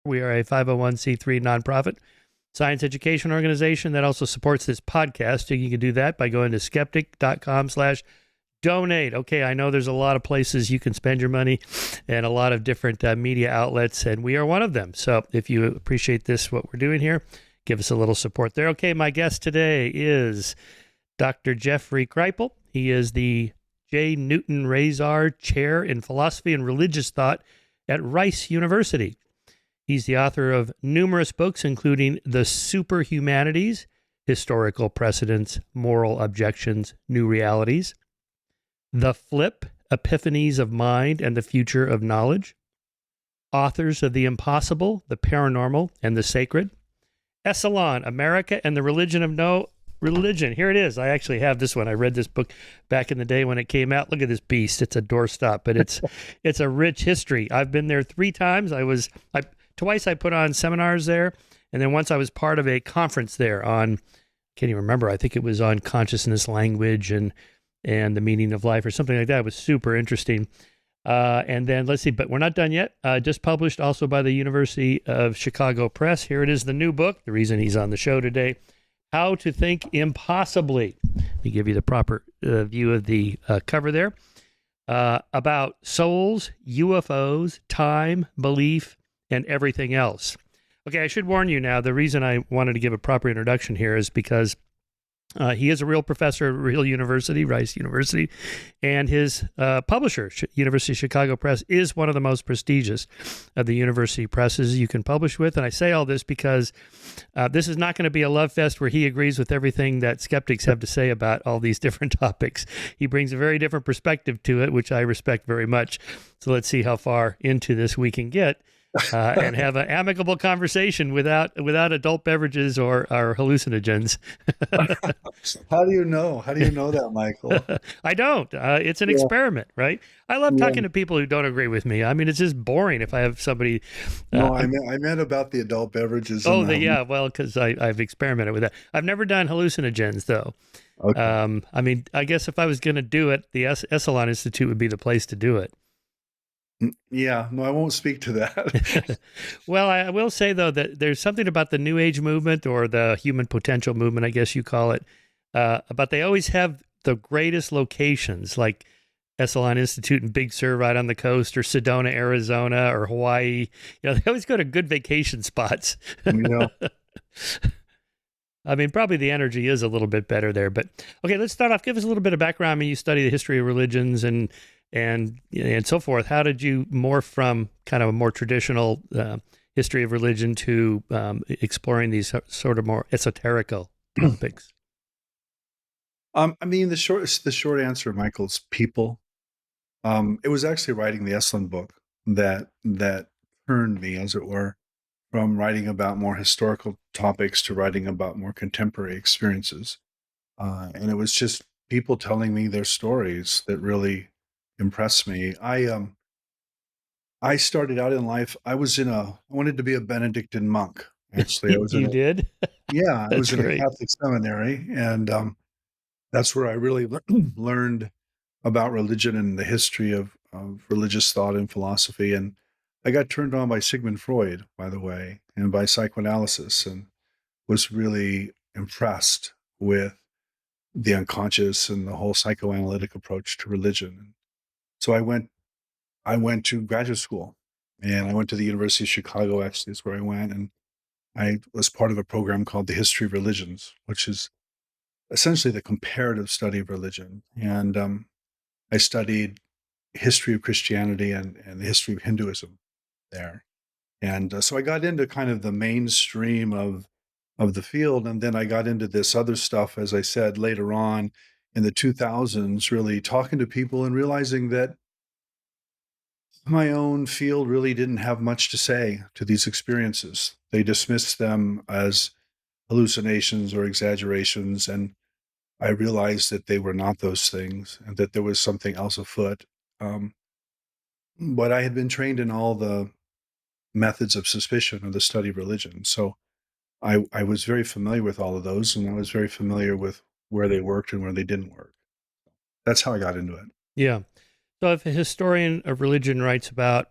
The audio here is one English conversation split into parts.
We are a 501c3 nonprofit science education organization that also supports this podcast. And you can do that by going to skeptic.com/donate. Okay, I know there's a lot of places you can spend your money and a lot of different media outlets, and we are one of them. So if you appreciate this, what we're doing here, give us a little support there. Okay, my guest today is Dr. Jeffrey Kripal. He is the J. Newton Razor Chair in Philosophy and Religious Thought at Rice University. He's the author of numerous books, including The Superhumanities, Historical Precedents, Moral Objections, New Realities, The Flip, Epiphanies of Mind and the Future of Knowledge, authors of The Impossible, The Paranormal, and the Sacred, Esalen, America and the Religion of No Religion. Here it is. I actually have this one. I read this book back in the day when it came out. Look at this beast. It's a doorstop, but it's a rich history. I've been there 3 times. Twice I put on seminars there, and then once I was part of a conference there on, can't even remember, I think it was on consciousness, language, and the meaning of life or something like that. It was super interesting. And then let's see, but we're not done yet. Just published also by the University of Chicago Press. Here it is, the new book, the reason he's on the show today, How to Think Impossibly. Let me give you the proper view of the cover there. About souls, UFOs, time, belief, and everything else. Okay, I should warn you now, the reason I wanted to give a proper introduction here is because he is a real professor at a real university, Rice University, and his publisher, University of Chicago Press, is one of the most prestigious of the university presses you can publish with. And I say all this because this is not going to be a love fest where he agrees with everything that skeptics have to say about all these different topics. He brings a very different perspective to it, which I respect very much. So let's see how far into this we can get. And have an amicable conversation without adult beverages or hallucinogens. How do you know? How do you know that, Michael? I don't. It's an experiment, right? I love talking to people who don't agree with me. I mean, it's just boring if I have somebody. No, I meant about the adult beverages. Well, because I've experimented with that. I've never done hallucinogens, though. Okay. I mean, I guess if I was going to do it, the Esalen Institute would be the place to do it. Yeah, no, I won't speak to that. Well, I will say, though, that there's something about the New Age movement, or the human potential movement, I guess you call it, but they always have the greatest locations, like Esalen Institute in Big Sur right on the coast, or Sedona, Arizona, or Hawaii. They always go to good vacation spots. Yeah. I mean, probably the energy is a little bit better there. But, okay, let's start off. Give us a little bit of background. I mean, you study the history of religions and so forth. How did you morph from kind of a more traditional history of religion to exploring these sort of more esoterical topics? I mean, the short answer, Michael, is people. It was actually writing the Esalen book that turned me, as it were, from writing about more historical topics to writing about more contemporary experiences. And it was just people telling me their stories that really impressed me. I started out in life. I wanted to be a Benedictine monk. Actually, did? Yeah, I was in great. a Catholic seminary, and that's where I really learned about religion and the history of religious thought and philosophy. And I got turned on by Sigmund Freud, by the way, and by psychoanalysis, and was really impressed with the unconscious and the whole psychoanalytic approach to religion. So I went to graduate school, and I went to the University of Chicago. Actually, is where I went, and I was part of a program called the History of Religions, which is essentially the comparative study of religion. And I studied history of Christianity and the history of Hinduism there. And so I got into kind of the mainstream of the field, and then I got into this other stuff, as I said, later on in the 2000s, really talking to people and realizing that my own field really didn't have much to say to these experiences. They dismissed them as hallucinations or exaggerations, and I realized that they were not those things and that there was something else afoot. But I had been trained in all the methods of suspicion or the study of religion. So I was very familiar with all of those, and I was very familiar with where they worked and where they didn't work. That's how I got into it. Yeah. So if a historian of religion writes about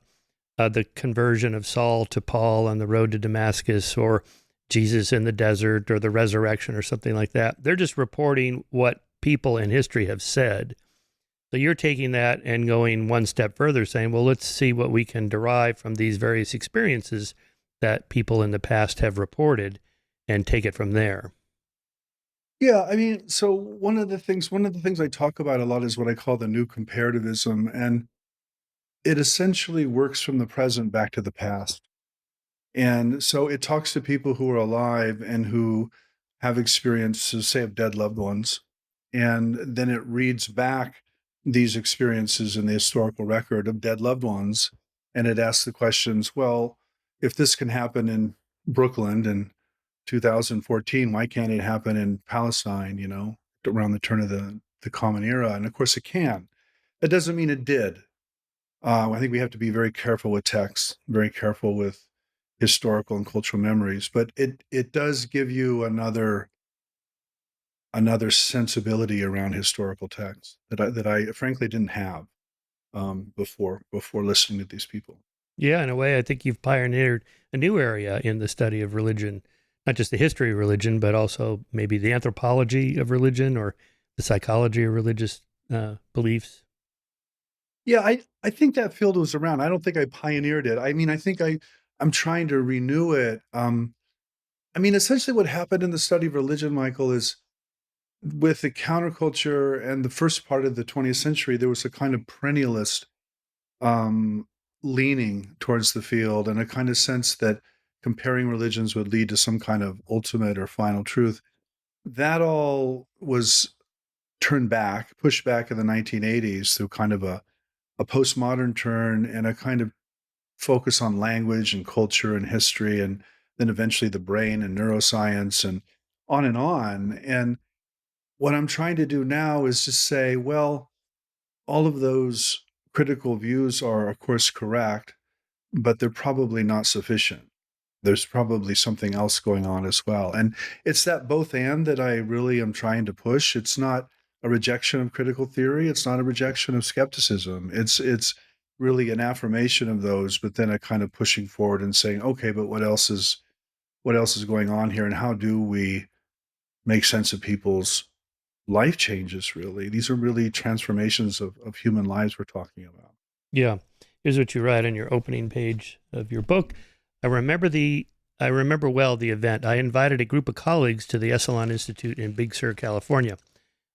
the conversion of Saul to Paul on the road to Damascus, or Jesus in the desert, or the resurrection, or something like that. They're just reporting what people in history have said. So you're taking that and going one step further, saying, well, let's see what we can derive from these various experiences that people in the past have reported and take it from there. Yeah, I mean, so one of the things I talk about a lot is what I call the new comparativism, and it essentially works from the present back to the past. And so it talks to people who are alive and who have experiences, say, of dead loved ones. And then it reads back these experiences in the historical record of dead loved ones. And it asks the questions, well, if this can happen in Brooklyn in 2014, why can't it happen in Palestine, around the turn of the Common Era? And of course it can. That doesn't mean it did. I think we have to be very careful with texts, very careful with historical and cultural memories, but it does give you another sensibility around historical texts that I frankly didn't have before listening to these people. Yeah, in a way, I think you've pioneered a new area in the study of religion, not just the history of religion, but also maybe the anthropology of religion or the psychology of religious beliefs. Yeah, I think that field was around. I don't think I pioneered it. I mean, I think I'm trying to renew it. I mean, essentially, what happened in the study of religion, Michael, is with the counterculture and the first part of the 20th century, there was a kind of perennialist um, leaning towards the field and a kind of sense that comparing religions would lead to some kind of ultimate or final truth. That all was turned back, pushed back in the 1980s through kind of a postmodern turn and a kind of focus on language and culture and history, and then eventually the brain and neuroscience and on and on. And what I'm trying to do now is just say, well, all of those critical views are, of course, correct, but they're probably not sufficient. There's probably something else going on as well. And it's that both and that I really am trying to push. It's not a rejection of critical theory. It's not a rejection of skepticism. It's really an affirmation of those, but then a kind of pushing forward and saying, okay, but what else is going on here? And how do we make sense of people's life changes, really? These are really transformations of human lives we're talking about. Yeah. Here's what you write on your opening page of your book. I remember the I remember well the event. I invited a group of colleagues to the Esalen Institute in Big Sur, California.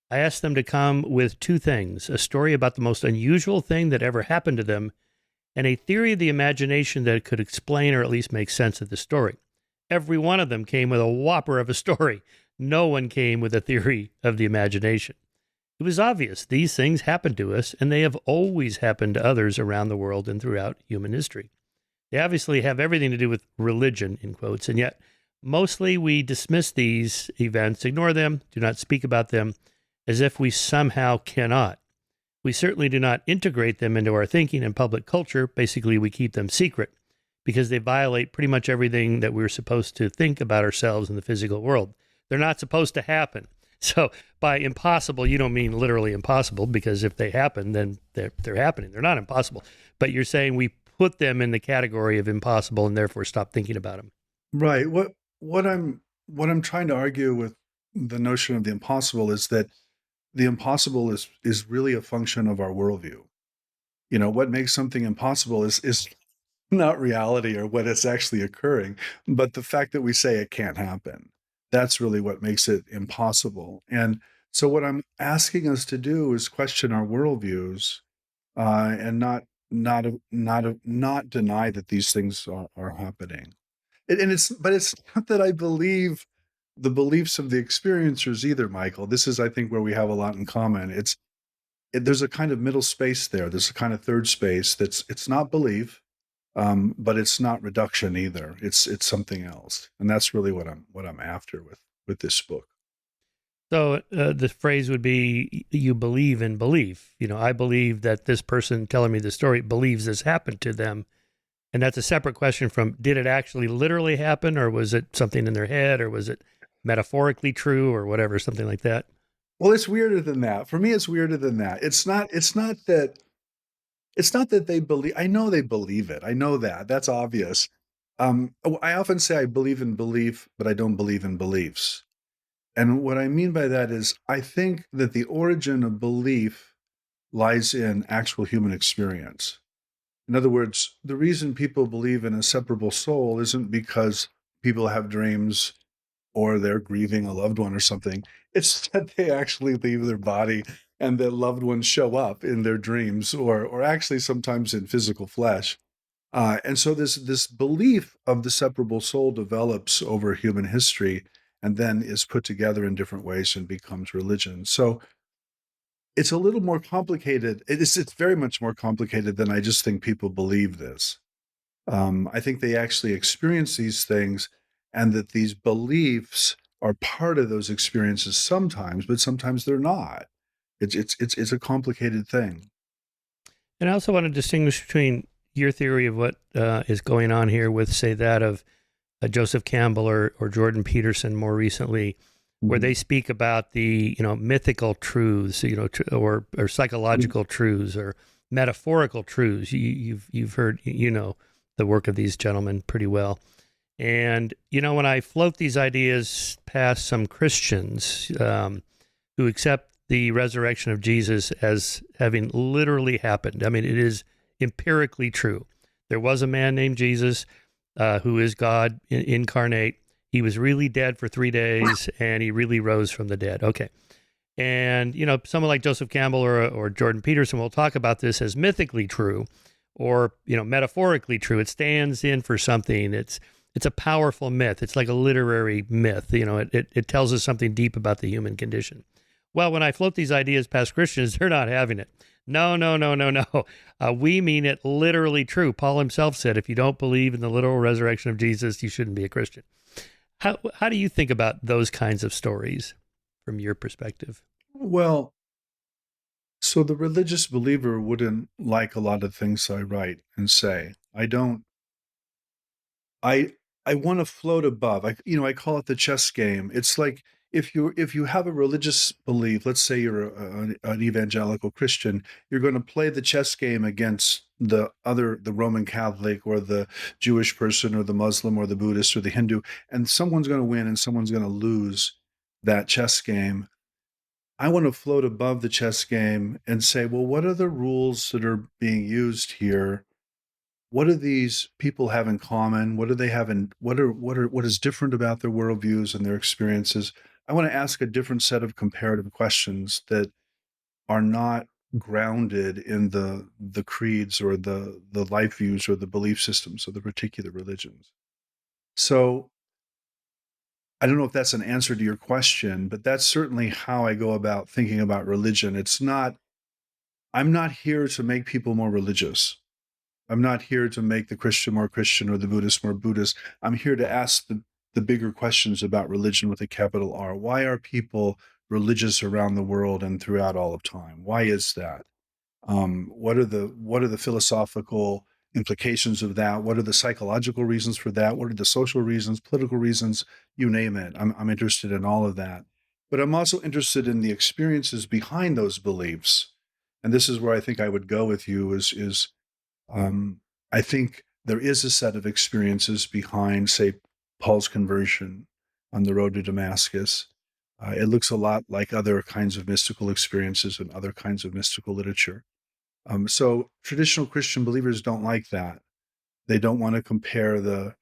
I asked them to come with two things: a story about the most unusual thing that ever happened to them, and a theory of the imagination that could explain or at least make sense of the story. Every one of them came with a whopper of a story. No one came with a theory of the imagination. It was obvious these things happen to us, and they have always happened to others around the world and throughout human history. They obviously have everything to do with religion, in quotes, and yet mostly we dismiss these events, ignore them, do not speak about them, as if we somehow cannot. We certainly do not integrate them into our thinking and public culture. Basically, we keep them secret because they violate pretty much everything that we're supposed to think about ourselves in the physical world. They're not supposed to happen. So by impossible, you don't mean literally impossible, because if they happen, then they're happening. They're not impossible. But you're saying we put them in the category of impossible and therefore stop thinking about them. Right. What I'm trying to argue with the notion of the impossible is that the impossible is really a function of our worldview. What makes something impossible is not reality or what is actually occurring, but the fact that we say it can't happen. That's really what makes it impossible. And so what I'm asking us to do is question our worldviews and not deny that these things are happening. But it's not that I believe the beliefs of the experiencers either, Michael. This is, I think, where we have a lot in common. There's a kind of middle space there. There's a kind of third space it's not belief, but it's not reduction either. It's something else, and that's really what I'm after with this book. So the phrase would be, you believe in belief. I believe that this person telling me the story believes this happened to them. And that's a separate question from, did it actually literally happen, or was it something in their head, or was it metaphorically true, or whatever, something like that? Well, it's weirder than that. For me, it's weirder than that. It's not that it's not that they believe. I know they believe it. I know that. That's obvious. I often say I believe in belief, but I don't believe in beliefs. And what I mean by that is I think that the origin of belief lies in actual human experience. In other words, the reason people believe in a separable soul isn't because people have dreams or they're grieving a loved one or something. It's that they actually leave their body and that loved ones show up in their dreams or actually sometimes in physical flesh. And so this belief of the separable soul develops over human history and then is put together in different ways and becomes religion. So it's a little more complicated. It's very much more complicated than I just think people believe this. I think they actually experience these things, and that these beliefs are part of those experiences sometimes, but sometimes they're not. It's a complicated thing. And I also want to distinguish between your theory of what is going on here with, say, that of Joseph Campbell or Jordan Peterson more recently, where Mhm. they speak about the mythical truths, or psychological truths or metaphorical truths. You've heard the work of these gentlemen pretty well. And when I float these ideas past some Christians who accept the resurrection of Jesus as having literally happened, I mean, it is empirically true. There was a man named Jesus who is God incarnate. He was really dead for 3 days, and he really rose from the dead. Okay. And, someone like Joseph Campbell or Jordan Peterson will talk about this as mythically true or, metaphorically true. It stands in for something. It's a powerful myth. It's like a literary myth. It tells us something deep about the human condition. Well, when I float these ideas past Christians, they're not having it. No, no, no, no, no. We mean it literally true. Paul himself said, if you don't believe in the literal resurrection of Jesus, you shouldn't be a Christian. How do you think about those kinds of stories from your perspective? Well, so the religious believer wouldn't like a lot of things I write and say. I don't. I I want to float above. I call it the chess game. It's like if you have a religious belief, let's say you're an evangelical Christian, you're going to play the chess game against the Roman Catholic or the Jewish person or the Muslim or the Buddhist or the Hindu, and someone's going to win and someone's going to lose that chess game. I want to float above the chess game and say, well, what are the rules that are being used here? What do these people have in common? What do they have in what is different about their worldviews and their experiences? I want to ask a different set of comparative questions that are not grounded in the creeds or the life views or the belief systems of the particular religions. So I don't know if that's an answer to your question, but that's certainly how I go about thinking about religion. I'm not here to make people more religious. I'm not here to make the Christian more Christian or the Buddhist more Buddhist. I'm here to ask the bigger questions about religion with a capital R. Why are people religious around the world and throughout all of time? Why is that? What are the philosophical implications of that? What are the psychological reasons for that? What are the social reasons, political reasons? You name it. I'm interested in all of that. But I'm also interested in the experiences behind those beliefs. And this is where I think I would go with you is I think there is a set of experiences behind, say, Paul's conversion on the road to Damascus. It looks a lot like other kinds of mystical experiences and other kinds of mystical literature. So traditional Christian believers don't like that. They don't want to compare the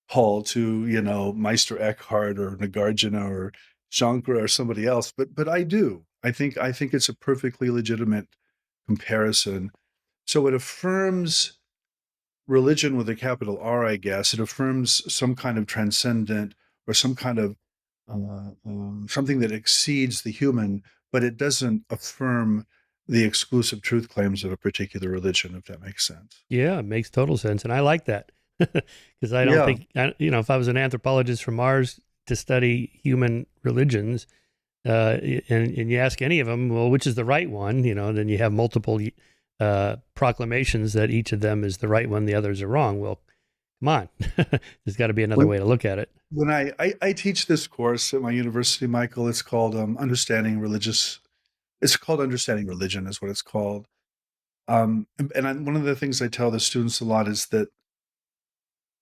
Paul to, Meister Eckhart or Nagarjuna or Shankara or somebody else, but I do. I think it's a perfectly legitimate comparison. So it affirms religion with a capital R, I guess. It affirms some kind of transcendent or some kind of something that exceeds the human, but it doesn't affirm the exclusive truth claims of a particular religion, if that makes sense. Yeah, it makes total sense, and I like that because I don't Yeah. think if I was an anthropologist from Mars to study human religions, and you ask any of them, well, which is the right one? Then you have multiple proclamations that each of them is the right one, the others are wrong. Well, come on, there's got to be another When way to look at it. when I teach this course at my university, Michael, it's called Understanding Religious. It's called Understanding Religion, is what it's called. One of the things I tell the students a lot is that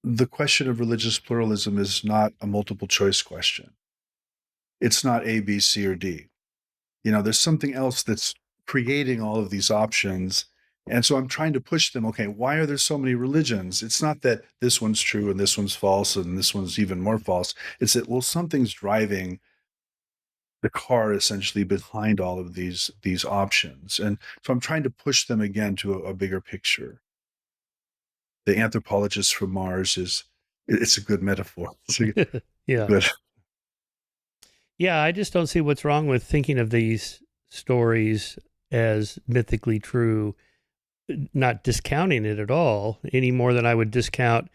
the question of religious pluralism is not a multiple choice question. It's not A, B, C, or D. There's something else that's creating all of these options. And so I'm trying to push them, okay, why are there so many religions? It's not that this one's true and this one's false and this one's even more false. It's that, well, something's driving the car essentially behind all of these options. And so I'm trying to push them again to a bigger picture. The anthropologist from Mars it's a good metaphor. It's Yeah. good. Yeah, I just don't see what's wrong with thinking of these stories as mythically true, not discounting it at all, any more than I would discount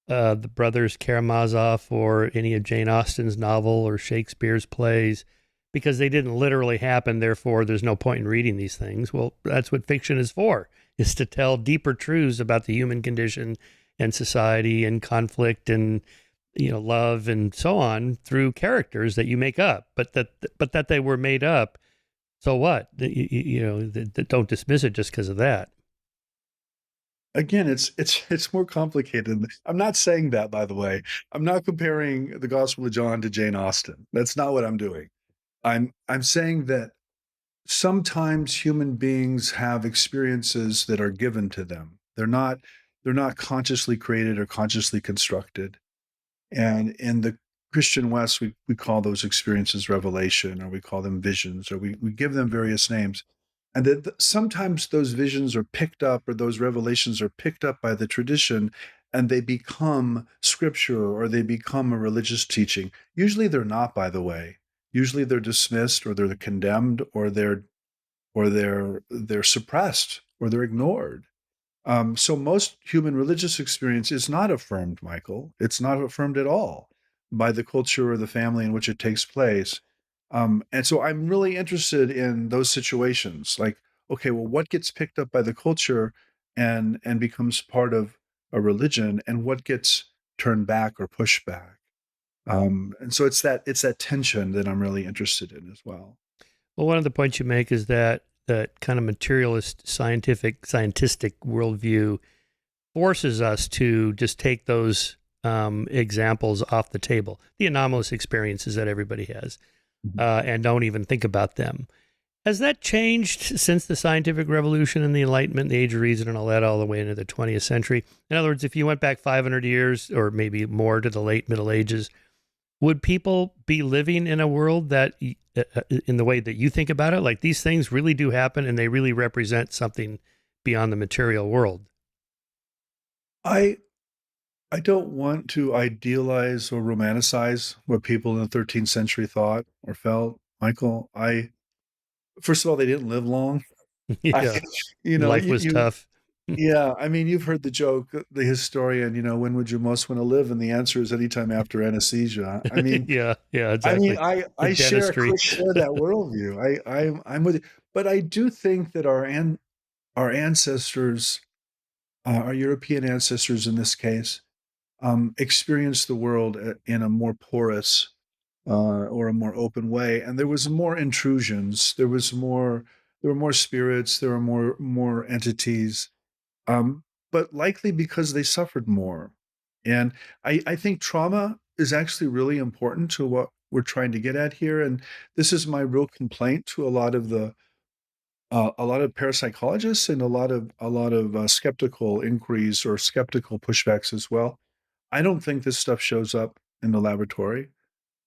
the brothers Karamazov or any of Jane Austen's novel or Shakespeare's plays, because they didn't literally happen. Therefore, there's no point in reading these things. Well, that's what fiction is for, is to tell deeper truths about the human condition and society and conflict and love and so on through characters that you make up, but that they were made up. So what? Don't dismiss it just because of that. Again, it's more complicated. I'm not saying that, by the way. I'm not comparing the Gospel of John to Jane Austen. That's not what I'm doing. I'm saying that sometimes human beings have experiences that are given to them. They're not consciously created or consciously constructed. And in the Christian West, we call those experiences revelation, or we call them visions, or we give them various names. And that sometimes those visions are picked up, or those revelations are picked up by the tradition, and they become scripture, or they become a religious teaching. Usually they're not, by the way. Usually they're dismissed, or they're condemned, or they're suppressed, or they're ignored. So most human religious experience is not affirmed, Michael. It's not affirmed at all by the culture or the family in which it takes place. And so I'm really interested in those situations. Like, okay, well, what gets picked up by the culture and becomes part of a religion, and what gets turned back or pushed back? And so it's that tension that I'm really interested in as well. Well, one of the points you make is that kind of materialist, scientistic worldview forces us to just take those examples off the table, the anomalous experiences that everybody has, and don't even think about them. Has that changed since the scientific revolution and the Enlightenment, the Age of Reason, and all that, all the way into the 20th century? In other words, if you went back 500 years or maybe more to the late Middle Ages, would people be living in a world that, in the way that you think about it, like these things really do happen and they really represent something beyond the material world? I I don't want to idealize or romanticize what people in the 13th century thought or felt, Michael. I First of all, they didn't live long. I, Yeah, you know, life you, was you tough. yeah, I mean, you've heard the joke, the historian, when would you most want to live? And the answer is anytime after anesthesia. I mean, Yeah, yeah, I mean, exactly. I Dentistry. share that worldview. I'm with you, but I do think that our ancestors, our European ancestors in this case, experienced the world in a more porous or a more open way, and there was more intrusions. There were more spirits. There were more entities, um, but likely because they suffered more. And I think trauma is actually really important to what we're trying to get at here. And this is my real complaint to a lot of parapsychologists and a lot of skeptical inquiries or skeptical pushbacks as well. I don't think this stuff shows up in the laboratory.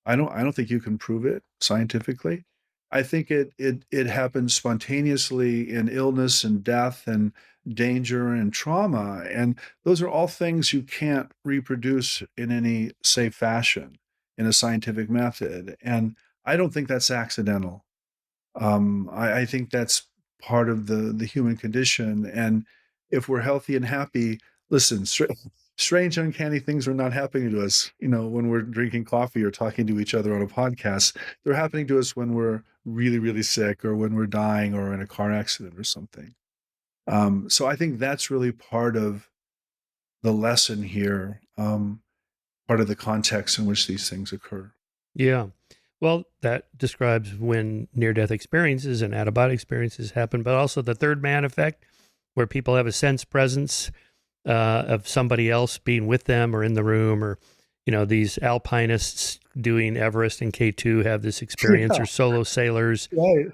I don't think you can prove it scientifically. I think it happens spontaneously in illness and death and danger and trauma. And those are all things you can't reproduce in any safe fashion in a scientific method. And I don't think that's accidental. I think that's part of the human condition. And if we're healthy and happy, listen, strange, uncanny things are not happening to us. When we're drinking coffee or talking to each other on a podcast, they're happening to us when we're really, really sick, or when we're dying, or in a car accident or something. So I think that's really part of the lesson here, part of the context in which these things occur. Yeah. Well, that describes when near death experiences and out of body experiences happen, but also the third man effect. where people have a sense presence of somebody else being with them or in the room, or these alpinists doing Everest and K2 have this experience, Yeah, or solo sailors, right.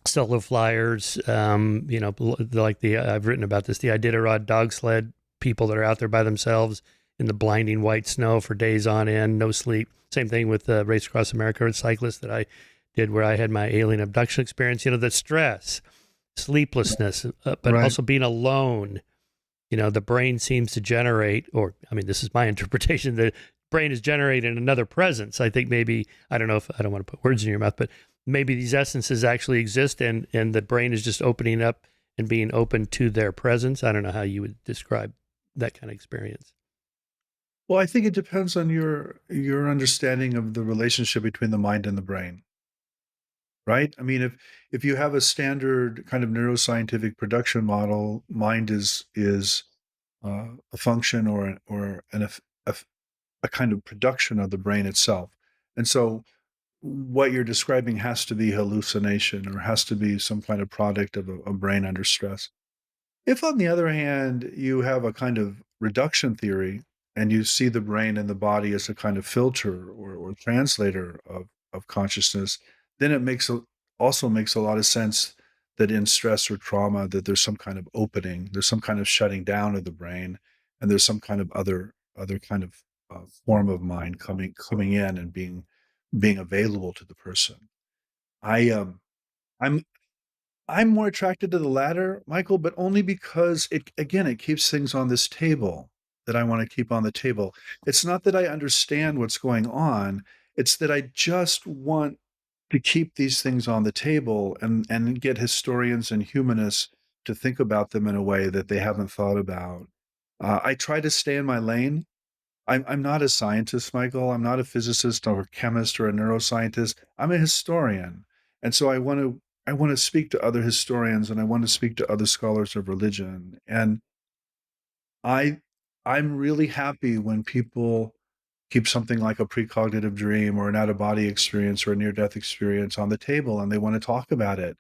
solo flyers. Like I've written about this, the Iditarod dog sled people that are out there by themselves in the blinding white snow for days on end, no sleep. Same thing with the Race Across America with cyclists that I did, where I had my alien abduction experience. The stress, sleeplessness, but Right. also being alone. The brain seems to generate, or I mean, this is my interpretation, the brain is generating another presence. I think maybe, I don't know if I don't want to put words in your mouth, but maybe these essences actually exist, and the brain is just opening up and being open to their presence. I don't know how you would describe that kind of experience. Well, I think it depends on your understanding of the relationship between the mind and the brain, right? I mean, if you have a standard kind of neuroscientific production model, mind is a function a, a kind of production of the brain itself, and so what you're describing has to be hallucination or has to be some kind of product of a brain under stress. If, on the other hand, you have a kind of reduction theory and you see the brain and the body as a kind of filter or translator of consciousness, then also makes a lot of sense that in stress or trauma that there's some kind of opening, there's some kind of shutting down of the brain, and there's some kind of other kind of form of mind coming in and being available to the person. I I'm I'm more attracted to the latter, Michael, but only because it keeps things on this table that I want to keep on the table. It's not that I understand what's going on, it's that I just want to keep these things on the table and get historians and humanists to think about them in a way that they haven't thought about. I try to stay in my lane. I'm not a scientist, Michael. I'm not a physicist or a chemist or a neuroscientist. I'm a historian. And so I want to speak to other historians and I want to speak to other scholars of religion. And I I'm really happy when people keep something like a precognitive dream or an out of body experience or a near death experience on the table and they want to talk about it.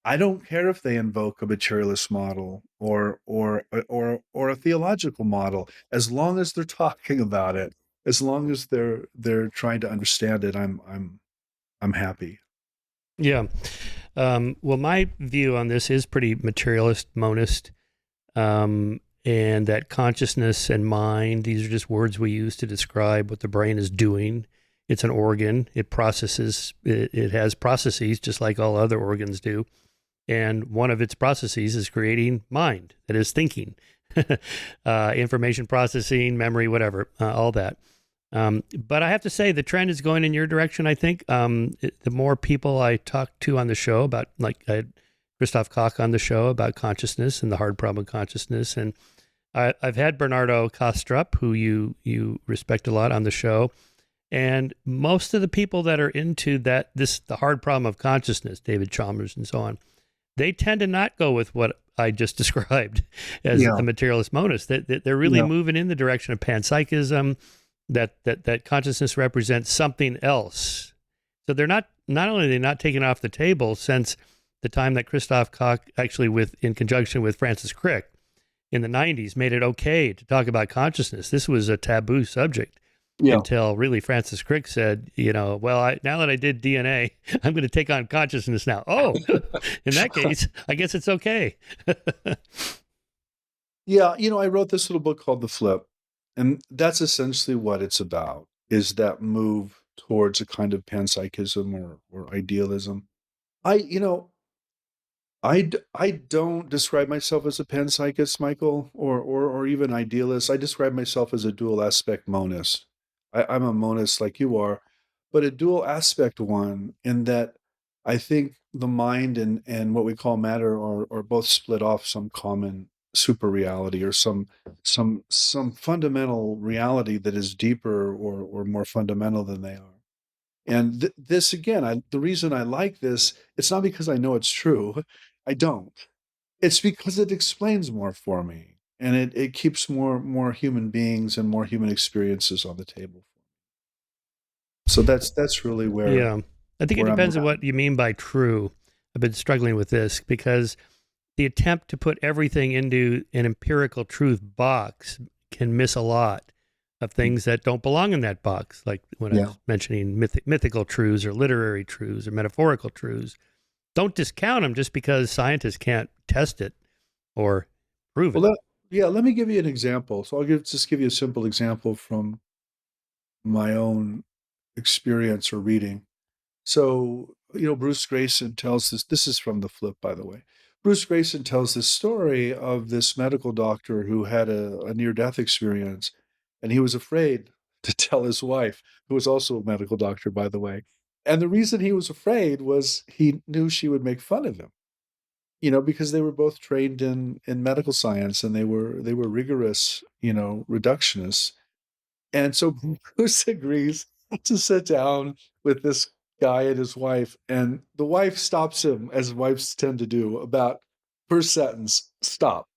I don't care if they invoke a materialist model or a theological model, as long as they're talking about it, as long as they're trying to understand it, I'm happy. Yeah. Well, my view on this is pretty materialist, monist, and that consciousness and mind, these are just words we use to describe what the brain is doing. It's an organ. It processes, it has processes just like all other organs do. And one of its processes is creating mind, that is thinking, information processing, memory, whatever, all that. But I have to say, the trend is going in your direction, I think. The more people I talk to on the show about, like I had Christoph Koch on the show about consciousness and the hard problem of consciousness. And I've had Bernardo Kastrup, who you respect a lot, on the show. And most of the people that are into the hard problem of consciousness, David Chalmers and so on, they tend to not go with what I just described as Yeah, a materialist monist. They're really yeah, moving in the direction of panpsychism, that consciousness represents something else. So they're not only are they not taken off the table since the time that Christoph Koch, actually in conjunction with Francis Crick in the 90s, made it okay to talk about consciousness. This was a taboo subject yeah. until really Francis Crick said, well, now that I did DNA, I'm going to take on consciousness now. Oh, in that case, I guess it's okay. Yeah, I wrote this little book called The Flip, and that's essentially what it's about, is that move towards a kind of panpsychism or idealism. I, you know, I don't describe myself as a panpsychist, Michael, or even idealist. I describe myself as a dual aspect monist. I'm a monist like you are, but a dual aspect one in that I think the mind and what we call matter are both split off some common super reality or some fundamental reality that is deeper or more fundamental than they are. And this again, the reason I like this, it's not because I know it's true. I don't. It's because it explains more for me, and it keeps more human beings and more human experiences on the table. So that's really where Yeah. I think it where I'm depends on at. what you mean by true. I've been struggling with this because the attempt to put everything into an empirical truth box can miss a lot of things that don't belong in that box, like when I was mentioning mythical truths or literary truths or metaphorical truths. Don't discount them just because scientists can't test it or prove it. Let me give you an example. So just give you a simple example from my own experience or reading. So, Bruce Grayson tells this is from The Flip, by the way. Bruce Grayson tells this story of this medical doctor who had a near-death experience, and he was afraid to tell his wife, who was also a medical doctor, by the way. And the reason he was afraid was he knew she would make fun of him, because they were both trained in medical science, and they were rigorous, reductionists. And so Bruce agrees to sit down with this guy and his wife, and the wife stops him, as wives tend to do, about first sentence, stop.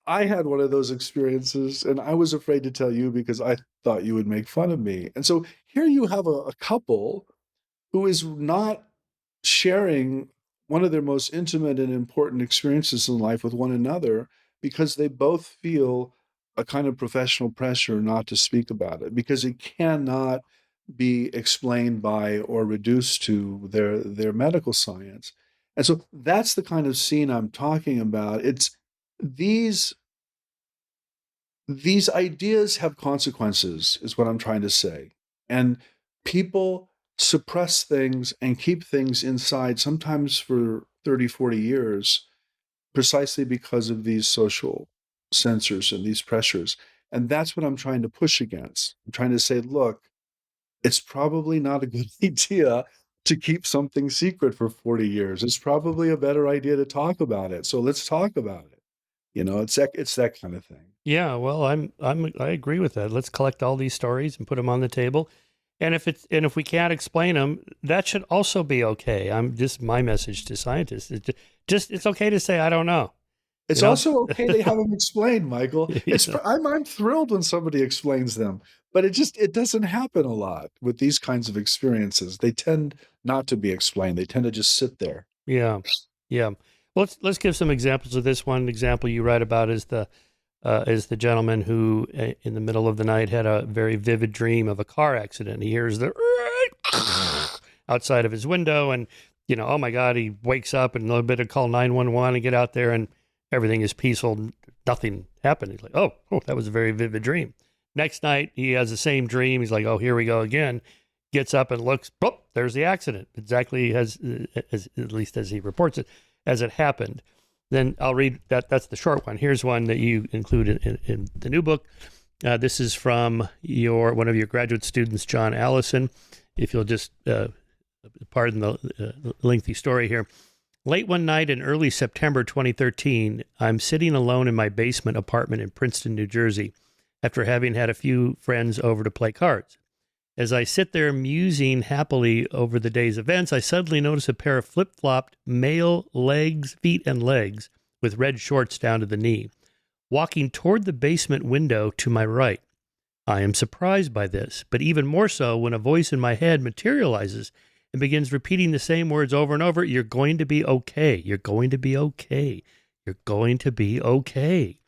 I had one of those experiences, and I was afraid to tell you because I thought you would make fun of me. And so here you have a couple who is not sharing one of their most intimate and important experiences in life with one another because they both feel a kind of professional pressure not to speak about it because it cannot be explained by or reduced to their medical science. And so that's the kind of scene I'm talking about. It's these ideas have consequences, is what I'm trying to say. And people suppress things and keep things inside, sometimes for 30, 40 years, precisely because of these social censors and these pressures. And that's what I'm trying to push against. I'm trying to say, look, it's probably not a good idea to keep something secret for 40 years. It's probably a better idea to talk about it. So let's talk about it. It's that kind of thing. Yeah, well, I agree with that. Let's collect all these stories and put them on the table. And if we can't explain them, that should also be okay. This is my message to scientists. It's okay to say I don't know. It's also okay to have them explained, Michael. Yeah. I'm thrilled when somebody explains them, but it doesn't happen a lot with these kinds of experiences. They tend not to be explained. They tend to just sit there. Yeah, yeah. Well, let's give some examples of this. One example you write about is the gentleman who, in the middle of the night, had a very vivid dream of a car accident. He hears the outside of his window, and oh my God, he wakes up and a little bit of call 911 and get out there, and everything is peaceful. Nothing happened. He's like, oh, that was a very vivid dream. Next night, he has the same dream. He's like, oh, here we go again. Gets up and looks, there's the accident. Exactly as at least as he reports it, as it happened. Then I'll read that. That's the short one. Here's one that you include in the new book. This is from one of your graduate students, John Allison. If you'll just pardon the lengthy story here. Late one night in early September 2013, I'm sitting alone in my basement apartment in Princeton, New Jersey, after having had a few friends over to play cards. As I sit there musing happily over the day's events, I suddenly notice a pair of flip-flopped male feet and legs, with red shorts down to the knee, walking toward the basement window to my right. I am surprised by this, but even more so when a voice in my head materializes and begins repeating the same words over and over. You're going to be okay. You're going to be okay. You're going to be okay.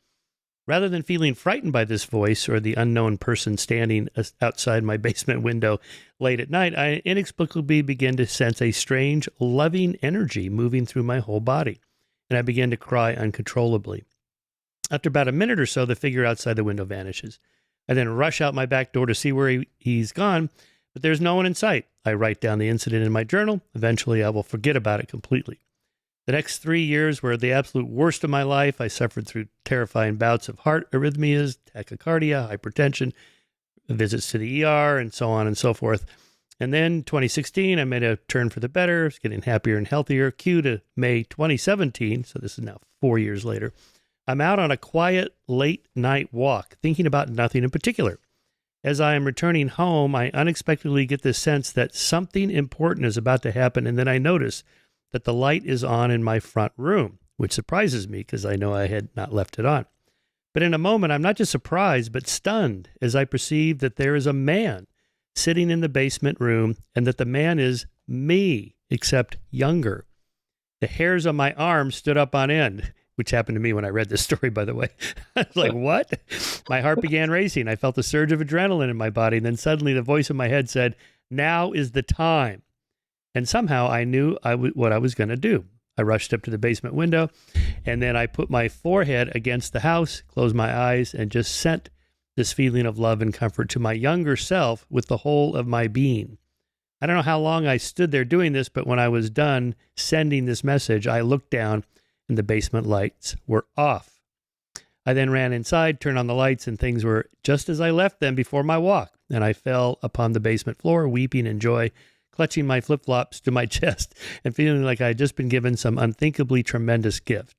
Rather than feeling frightened by this voice or the unknown person standing outside my basement window late at night, I inexplicably begin to sense a strange, loving energy moving through my whole body, and I begin to cry uncontrollably. After about a minute or so, the figure outside the window vanishes. I then rush out my back door to see where he's gone, but there's no one in sight. I write down the incident in my journal. Eventually, I will forget about it completely. The next 3 years were the absolute worst of my life. I suffered through terrifying bouts of heart arrhythmias, tachycardia, hypertension, visits to the ER, and so on and so forth. And then 2016, I made a turn for the better, was getting happier and healthier. Cue to May 2017, so this is now 4 years later. I'm out on a quiet late night walk, thinking about nothing in particular. As I am returning home, I unexpectedly get the sense that something important is about to happen, and then I notice that the light is on in my front room, which surprises me because I know I had not left it on. But in a moment, I'm not just surprised, but stunned as I perceive that there is a man sitting in the basement room and that the man is me, except younger. The hairs on my arms stood up on end, which happened to me when I read this story, by the way. I was like, what? My heart began racing. I felt a surge of adrenaline in my body. And then suddenly the voice in my head said, now is the time. And somehow I knew what I was going to do. I rushed up to the basement window, and then I put my forehead against the house, closed my eyes, and just sent this feeling of love and comfort to my younger self with the whole of my being. I don't know how long I stood there doing this, but when I was done sending this message, I looked down and the basement lights were off. I then ran inside, turned on the lights, and things were just as I left them before my walk. And I fell upon the basement floor, weeping in joy, clutching my flip-flops to my chest and feeling like I had just been given some unthinkably tremendous gift.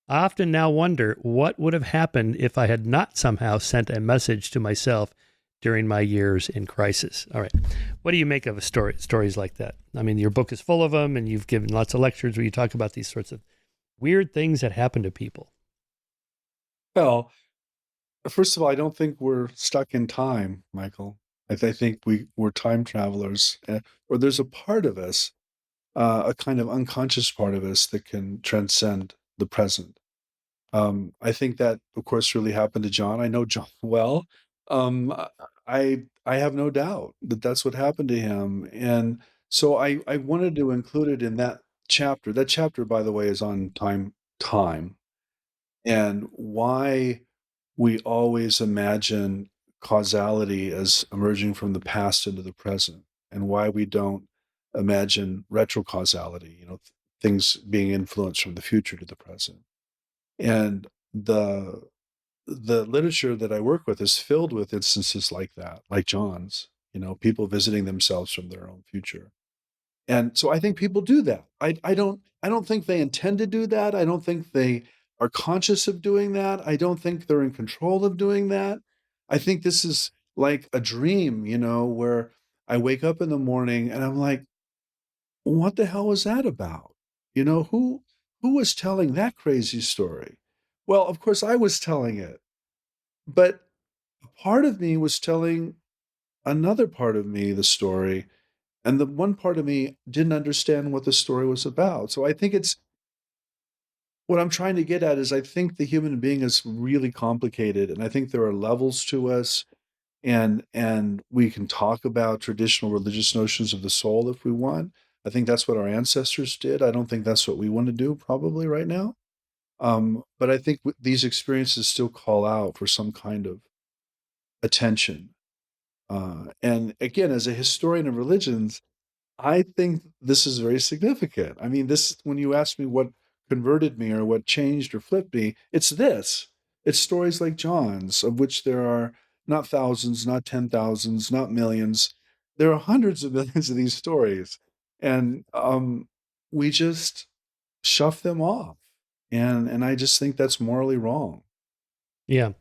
I often now wonder what would have happened if I had not somehow sent a message to myself during my years in crisis. All right. What do you make of stories like that? I mean, your book is full of them, and you've given lots of lectures where you talk about these sorts of weird things that happen to people. Well, first of all, I don't think we're stuck in time, Michael. I think we're time travelers, or there's a part of us, a kind of unconscious part of us that can transcend the present. I think that, of course, really happened to John. I know John well. Um, I have no doubt that that's what happened to him, and so I wanted to include it in that chapter. That chapter, by the way, is on time, and why we always imagine causality as emerging from the past into the present, and why we don't imagine retrocausality, things being influenced from the future to the present. And the literature that I work with is filled with instances like that, like John's, people visiting themselves from their own future. And so I think people do that. I don't think they intend to do that. I don't think they are conscious of doing that. I don't think they're in control of doing that. I think this is like a dream, where I wake up in the morning and I'm like, what the hell was that about? Who was telling that crazy story? Well, of course I was telling it, but part of me was telling another part of me the story, and the one part of me didn't understand what the story was about. So I think it's what I'm trying to get at is I think the human being is really complicated, and I think there are levels to us, and we can talk about traditional religious notions of the soul if we want. I think that's what our ancestors did. I don't think that's what we want to do probably right now. But I think these experiences still call out for some kind of attention. And again, as a historian of religions, I think this is very significant. I mean, this, when you ask me what converted me or what changed or flipped me, it's this. It's stories like John's, of which there are not thousands, not 10,000s, not millions. There are hundreds of millions of these stories. And we just shove them off. And I just think that's morally wrong. Yeah.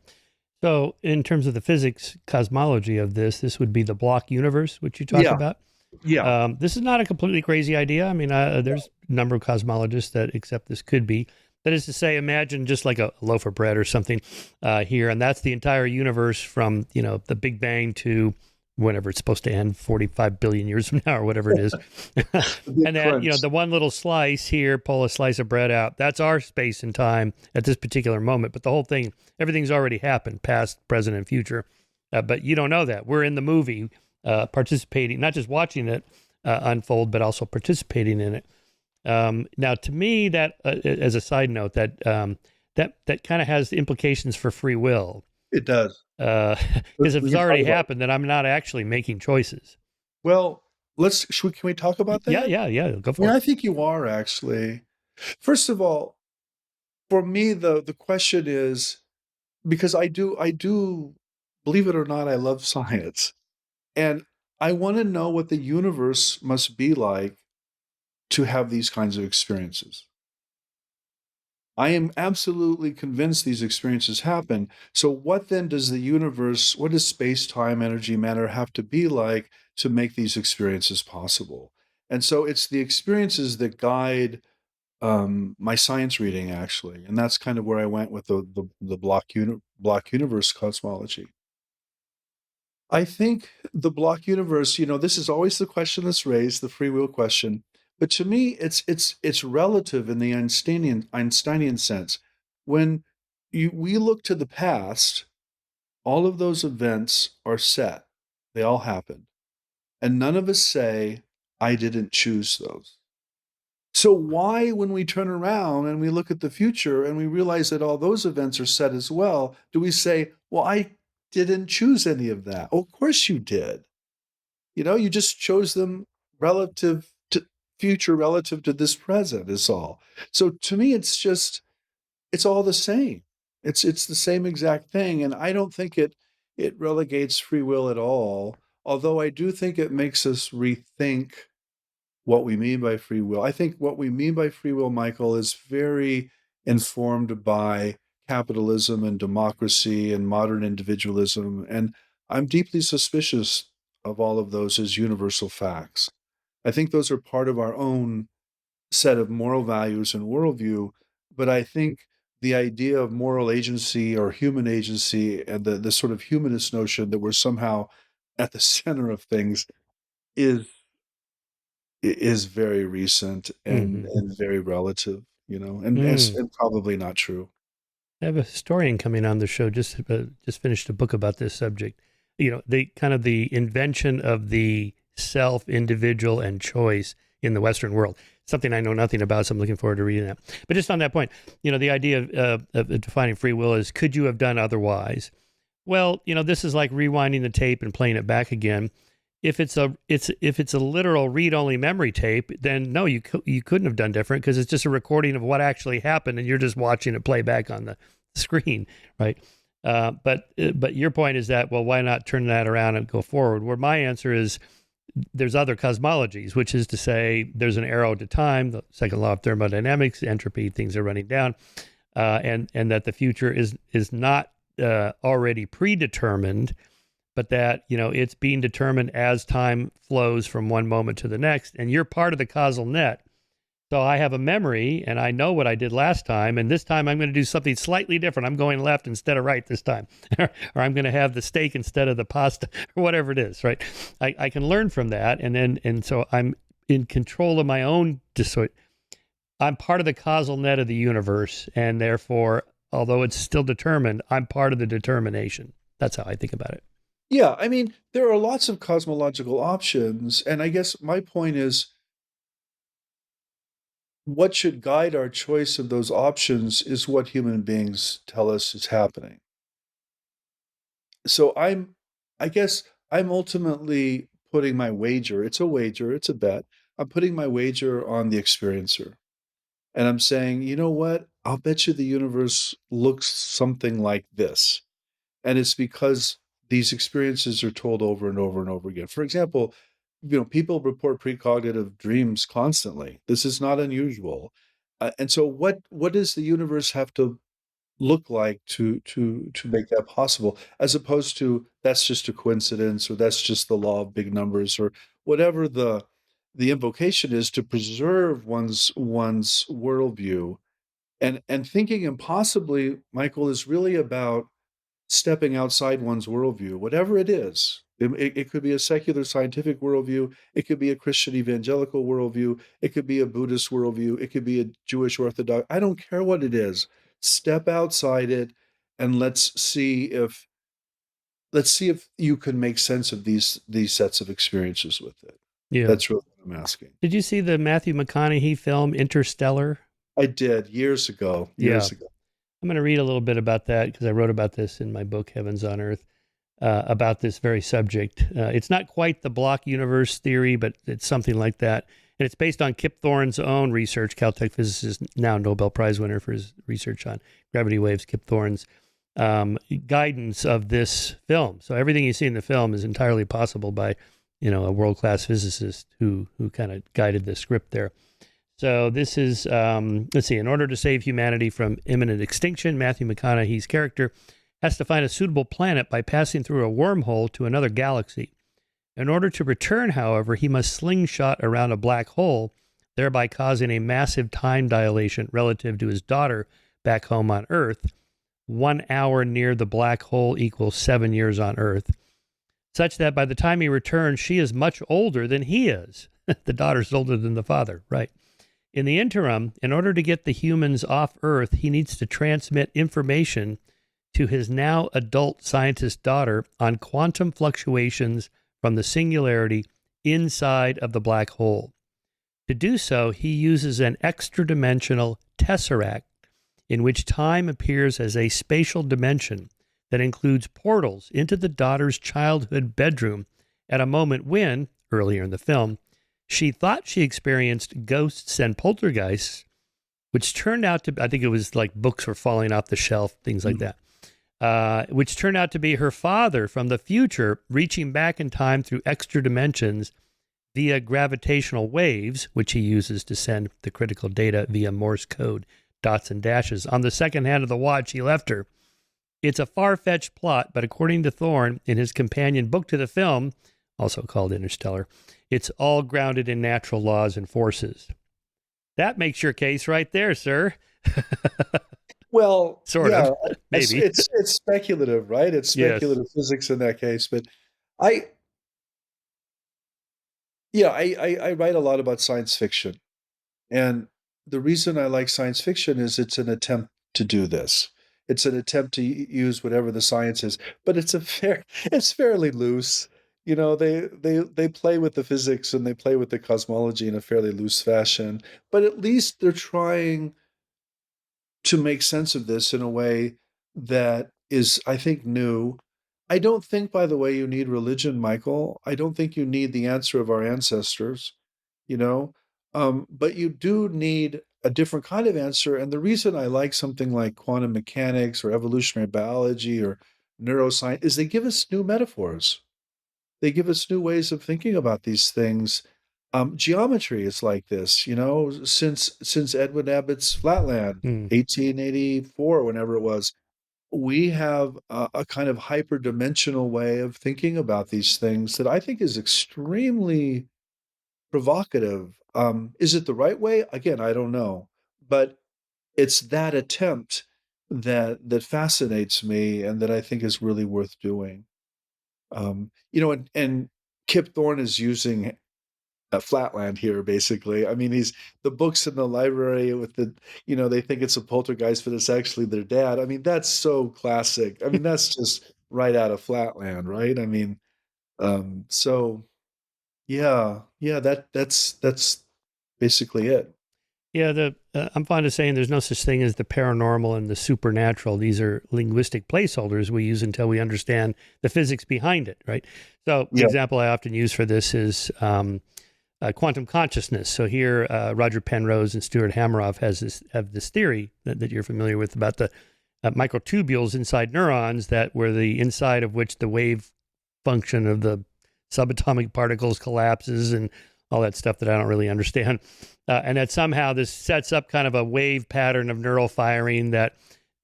So, in terms of the physics cosmology of this would be the block universe, which you talk Yeah, about. yeah. This is not a completely crazy idea. I mean, there's a number of cosmologists that accept this could be. That is to say, imagine just like a loaf of bread or something here, and that's the entire universe from the Big Bang to whenever it's supposed to end, 45 billion years from now or whatever it is. The big And that crunch. the one little slice here, pull a slice of bread out. That's our space and time at this particular moment. But the whole thing, everything's already happened, past, present, and future. But you don't know that. We're in the movie, participating, not just watching it unfold, but also participating in it. Now, to me, that as a side note, that kind of has implications for free will. It does. Because if We it's can talk already about. happened, then I'm not actually making choices. Well, can we talk about Yeah, that? yeah, go I mean, for it. I think you are actually. First of all, for me, the question is, because I do believe it or not, I love science, and I want to know what the universe must be like to have these kinds of experiences. I am absolutely convinced these experiences happen. So, what then does the universe, what does space, time, energy, matter have to be like to make these experiences possible? And so, it's the experiences that guide my science reading, actually, and that's kind of where I went with the block universe cosmology. I think the block universe, this is always the question that's raised, the free will question. But to me, it's relative in the Einsteinian sense. When we look to the past, all of those events are set. They all happened. And none of us say, I didn't choose those. So why, when we turn around and we look at the future and we realize that all those events are set as well, do we say, well, I didn't choose any of that? Oh, of course you did. You just chose them relative to future, relative to this present is all. So to me, it's all the same. It's the same exact thing. And I don't think it relegates free will at all. Although I do think it makes us rethink what we mean by free will. I think what we mean by free will, Michael, is very informed by capitalism and democracy and modern individualism. And I'm deeply suspicious of all of those as universal facts. I think those are part of our own set of moral values and worldview. But I think the idea of moral agency or human agency and the sort of humanist notion that we're somehow at the center of things is is very recent and Hmm. very relative, and Mm. and probably not true. I have a historian coming on the show. Just finished a book about this subject. The kind of the invention of the self, individual, and choice in the Western world. Something I know nothing about, so I'm looking forward to reading that. But just on that point, the idea of defining free will is, could you have done otherwise? Well, this is like rewinding the tape and playing it back again. If it's a literal read-only memory tape, then no, you couldn't have done different, because it's just a recording of what actually happened, and you're just watching it play back on the screen, right? But your point is that, well, why not turn that around and go forward? Where my answer is, there's other cosmologies, which is to say, there's an arrow to time, the second law of thermodynamics, entropy, things are running down, and that the future is not already predetermined, but that it's being determined as time flows from one moment to the next, and you're part of the causal net. So I have a memory, and I know what I did last time, and this time I'm going to do something slightly different. I'm going left instead of right this time, or I'm going to have the steak instead of the pasta, or whatever it is, right? I can learn from that, and so I'm in control of my own I'm part of the causal net of the universe, and therefore, although it's still determined, I'm part of the determination. That's how I think about it. Yeah, I mean, there are lots of cosmological options, and I guess my point is, what should guide our choice of those options is what human beings tell us is happening. So I guess I'm ultimately putting my wager, it's a wager, it's a bet. I'm putting my wager on the experiencer. And I'm saying, you know what? I'll bet you the universe looks something like this. And it's because these experiences are told over and over and over again. For example, people report precognitive dreams constantly. This is not unusual. And so what does the universe have to look like to make that possible, as opposed to that's just a coincidence, or that's just the law of big numbers, or whatever the invocation is to preserve one's worldview. And thinking impossibly, Michael, is really about stepping outside one's worldview, whatever it is. It could be a secular scientific worldview. It could be a Christian evangelical worldview. It could be a Buddhist worldview. It could be a Jewish Orthodox. I don't care what it is. Step outside it, and let's see if you can make sense of these sets of experiences with it. Yeah. That's really what I'm asking. Did you see the Matthew McConaughey film Interstellar? I did years ago. Yeah. Years ago. I'm going to read a little bit about that, because I wrote about this in my book, Heavens on Earth, about this very subject. It's not quite the block universe theory, but it's something like that. And it's based on Kip Thorne's own research, Caltech physicist, now Nobel Prize winner for his research on gravity waves, Kip Thorne's guidance of this film. So everything you see in the film is entirely possible by, a world-class physicist who kind of guided the script there. So this is, let's see, in order to save humanity from imminent extinction, Matthew McConaughey's character has to find a suitable planet by passing through a wormhole to another galaxy. In order to return, however, he must slingshot around a black hole, thereby causing a massive time dilation relative to his daughter back home on Earth. 1 hour near the black hole equals 7 years on Earth, such that by the time he returns, she is much older than he is. The daughter's older than the father, right? In the interim, in order to get the humans off Earth, he needs to transmit information to his now adult scientist daughter on quantum fluctuations from the singularity inside of the black hole. To do so, he uses an extra dimensional tesseract in which time appears as a spatial dimension that includes portals into the daughter's childhood bedroom at a moment when, earlier in the film, she thought she experienced ghosts and poltergeists, which turned out to, I think it was like books were falling off the shelf, things like that, which turned out to be her father from the future reaching back in time through extra dimensions via gravitational waves, which he uses to send the critical data via Morse code, dots and dashes. On the second hand of the watch he left her. It's a far-fetched plot, but according to Thorne, in his companion book to the film, also called Interstellar, it's all grounded in natural laws and forces. That makes your case right there, sir. Well, Sort yeah, of, maybe. it's speculative, right? It's Yes. speculative physics in that case, but I yeah, I write a lot about science fiction. And the reason I like science fiction is it's an attempt to do this. It's an attempt to use whatever the science is, but it's fairly loose. You know, they play with the physics and they play with the cosmology in a fairly loose fashion, but at least they're trying to make sense of this in a way that is, I think, new. I don't think, by the way, you need religion, Michael. I don't think you need the answer of our ancestors, you know, but you do need a different kind of answer. And the reason I like something like quantum mechanics or evolutionary biology or neuroscience is they give us new metaphors. They give us new ways of thinking about these things. Geometry is like this, you know, since Edwin Abbott's Flatland, Hmm. 1884, whenever it was, we have a kind of hyperdimensional way of thinking about these things that I think is extremely provocative. Is it the right way? Again, I don't know, but it's that attempt that fascinates me and that I think is really worth doing. You know, and Kip Thorne is using Flatland here, basically. I mean, he's the books in the library with the, you know, they think it's a poltergeist, but it's actually their dad. I mean, that's so classic. I mean, that's just right out of Flatland, right? I mean, so yeah, that's basically it. Yeah, I'm fond of saying there's no such thing as the paranormal and the supernatural. These are linguistic placeholders we use until we understand the physics behind it, right? So the Yeah, example I often use for this is quantum consciousness. So here, Roger Penrose and Stuart Hameroff have this theory that you're familiar with about the microtubules inside neurons that were the inside of which the wave function of the subatomic particles collapses and all that stuff that I don't really understand. And that somehow this sets up kind of a wave pattern of neural firing that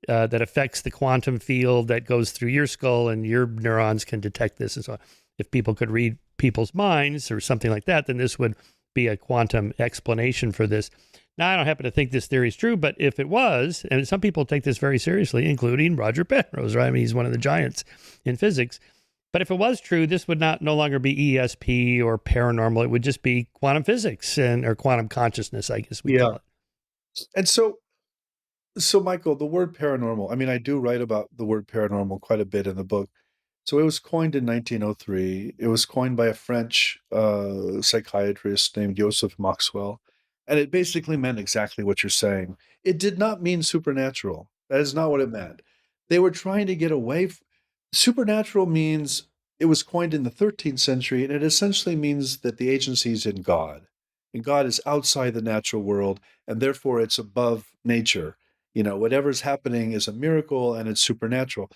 affects the quantum field that goes through your skull, and your neurons can detect this and so on. If people could read people's minds or something like that, then this would be a quantum explanation for this. Now, I don't happen to think this theory is true, but if it was, and some people take this very seriously, including Roger Penrose, right? I mean, he's one of the giants in physics. But if it was true, this would not no longer be ESP or paranormal. It would just be quantum physics or quantum consciousness, I guess we yeah. call it. And so Michael, the word paranormal, I mean, I do write about the word paranormal quite a bit in the book. So it was coined in 1903. It was coined by a French psychiatrist named Joseph Maxwell. And it basically meant exactly what you're saying. It did not mean supernatural. That is not what it meant. They were trying to get away. Supernatural means it was coined in the 13th century, and it essentially means that the agency is in God. And God is outside the natural world, and therefore it's above nature. You know, whatever's happening is a miracle and it's supernatural.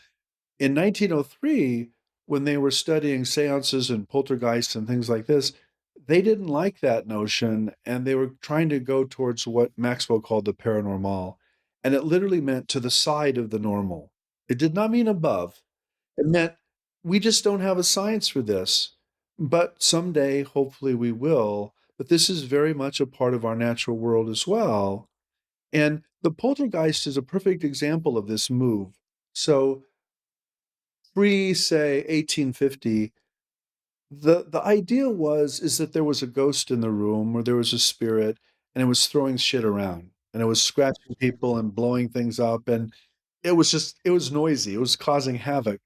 In 1903, when they were studying seances and poltergeists and things like this, they didn't like that notion and they were trying to go towards what Maxwell called the paranormal. And it literally meant to the side of the normal. It did not mean above. It meant we just don't have a science for this. But someday, hopefully, we will. But this is very much a part of our natural world as well. And the poltergeist is a perfect example of this move. So, pre, say, 1850, The idea is that there was a ghost in the room, or there was a spirit, and it was throwing shit around, and it was scratching people and blowing things up, and it was noisy. It was causing havoc.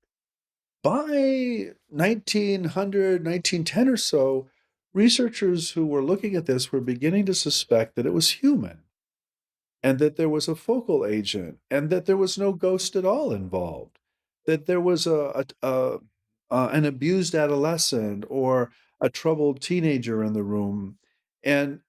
By 1900, 1910 or so, researchers who were looking at this were beginning to suspect that it was human, and that there was a focal agent, and that there was no ghost at all involved, that there was an abused adolescent or a troubled teenager in the room. And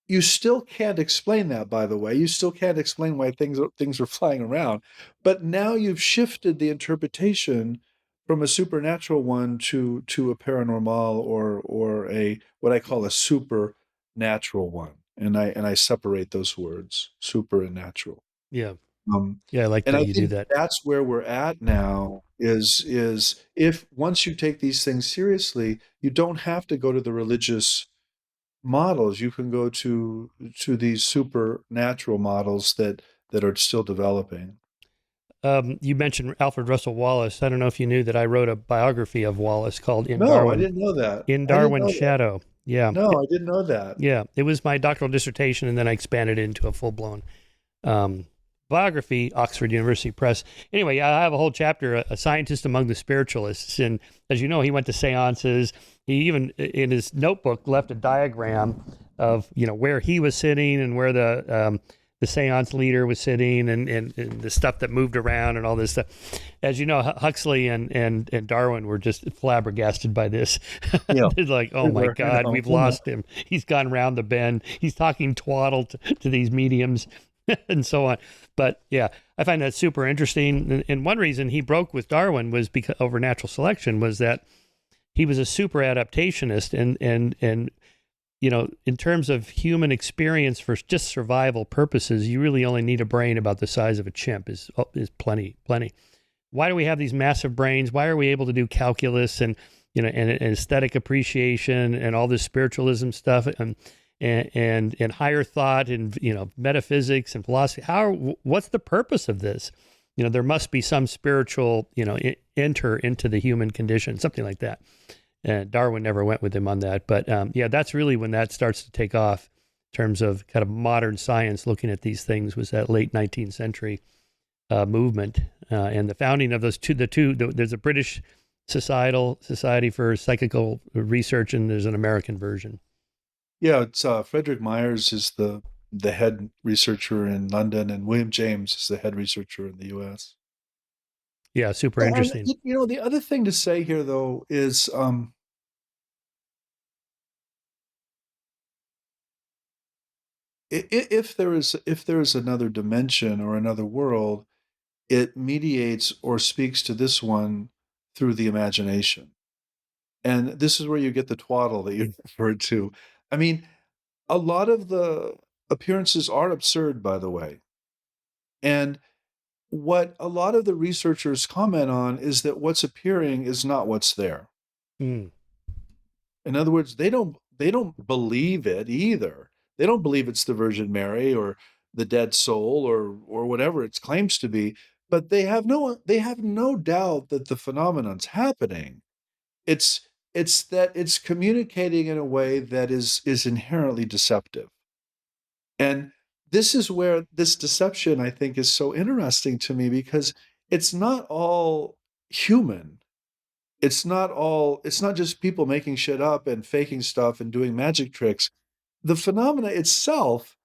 you still can't explain that, by the way. You still can't explain why things are flying around. But now you've shifted the interpretation from a supernatural one to a paranormal, or a what I call a supernatural one. And I separate those words, super and natural. Yeah. Um, Yeah, I like and that I you do think that. that's where we're at now, is if once you take these things seriously, you don't have to go to the religious models. You can go to these supernatural models that are still developing. You mentioned Alfred Russel Wallace. I don't know if you knew that I wrote a biography of Wallace called No, I didn't know that. In I didn't Darwin's know that. Shadow. Yeah. No, I didn't know that. Yeah. It was my doctoral dissertation, and then I expanded it into a full blown um, biography, Oxford University Press. Anyway, I have a whole chapter, a scientist among the spiritualists. And as you know, he went to seances. He even, in his notebook, left a diagram of, where he was sitting and where the seance leader was sitting, and the stuff that moved around and all this stuff. As you know, Huxley and Darwin were just flabbergasted by this. Yeah, They're like, oh we my were, God, we've lost him. He's gone round the bend. He's talking twaddle to these mediums and so on. But yeah, I find that super interesting. And one reason he broke with Darwin was because over natural selection was that he was a super adaptationist, and in terms of human experience for just survival purposes, you really only need a brain about the size of a chimp is plenty. Why do we have these massive brains? Why are we able to do calculus and aesthetic appreciation and all this spiritualism stuff and higher thought and metaphysics and philosophy? What's the purpose of this? There must be some spiritual enter into the human condition, something like that. And Darwin never went with him on that, but yeah, that's really when that starts to take off in terms of kind of modern science looking at these things, was that late 19th century movement and the founding of those there's a British Society for Psychical Research, and there's an American version. Yeah, it's Frederick Myers is the head researcher in London, and William James is the head researcher in the U.S. Yeah, super And interesting. the other thing to say here, though, is if there is another dimension or another world, it mediates or speaks to this one through the imagination. And this is where you get the twaddle that you referred to. I mean, a lot of the appearances are absurd, by the way. And what a lot of the researchers comment on is that what's appearing is not what's there. Mm. In other words, they don't believe it either. They don't believe it's the Virgin Mary or the dead soul or whatever it claims to be, but they have no doubt that the phenomenon's happening. It's it's that it's communicating in a way that is inherently deceptive. And this is where this deception, I think, is so interesting to me, because it's not all human. It's not just people making shit up and faking stuff and doing magic tricks. The phenomena itself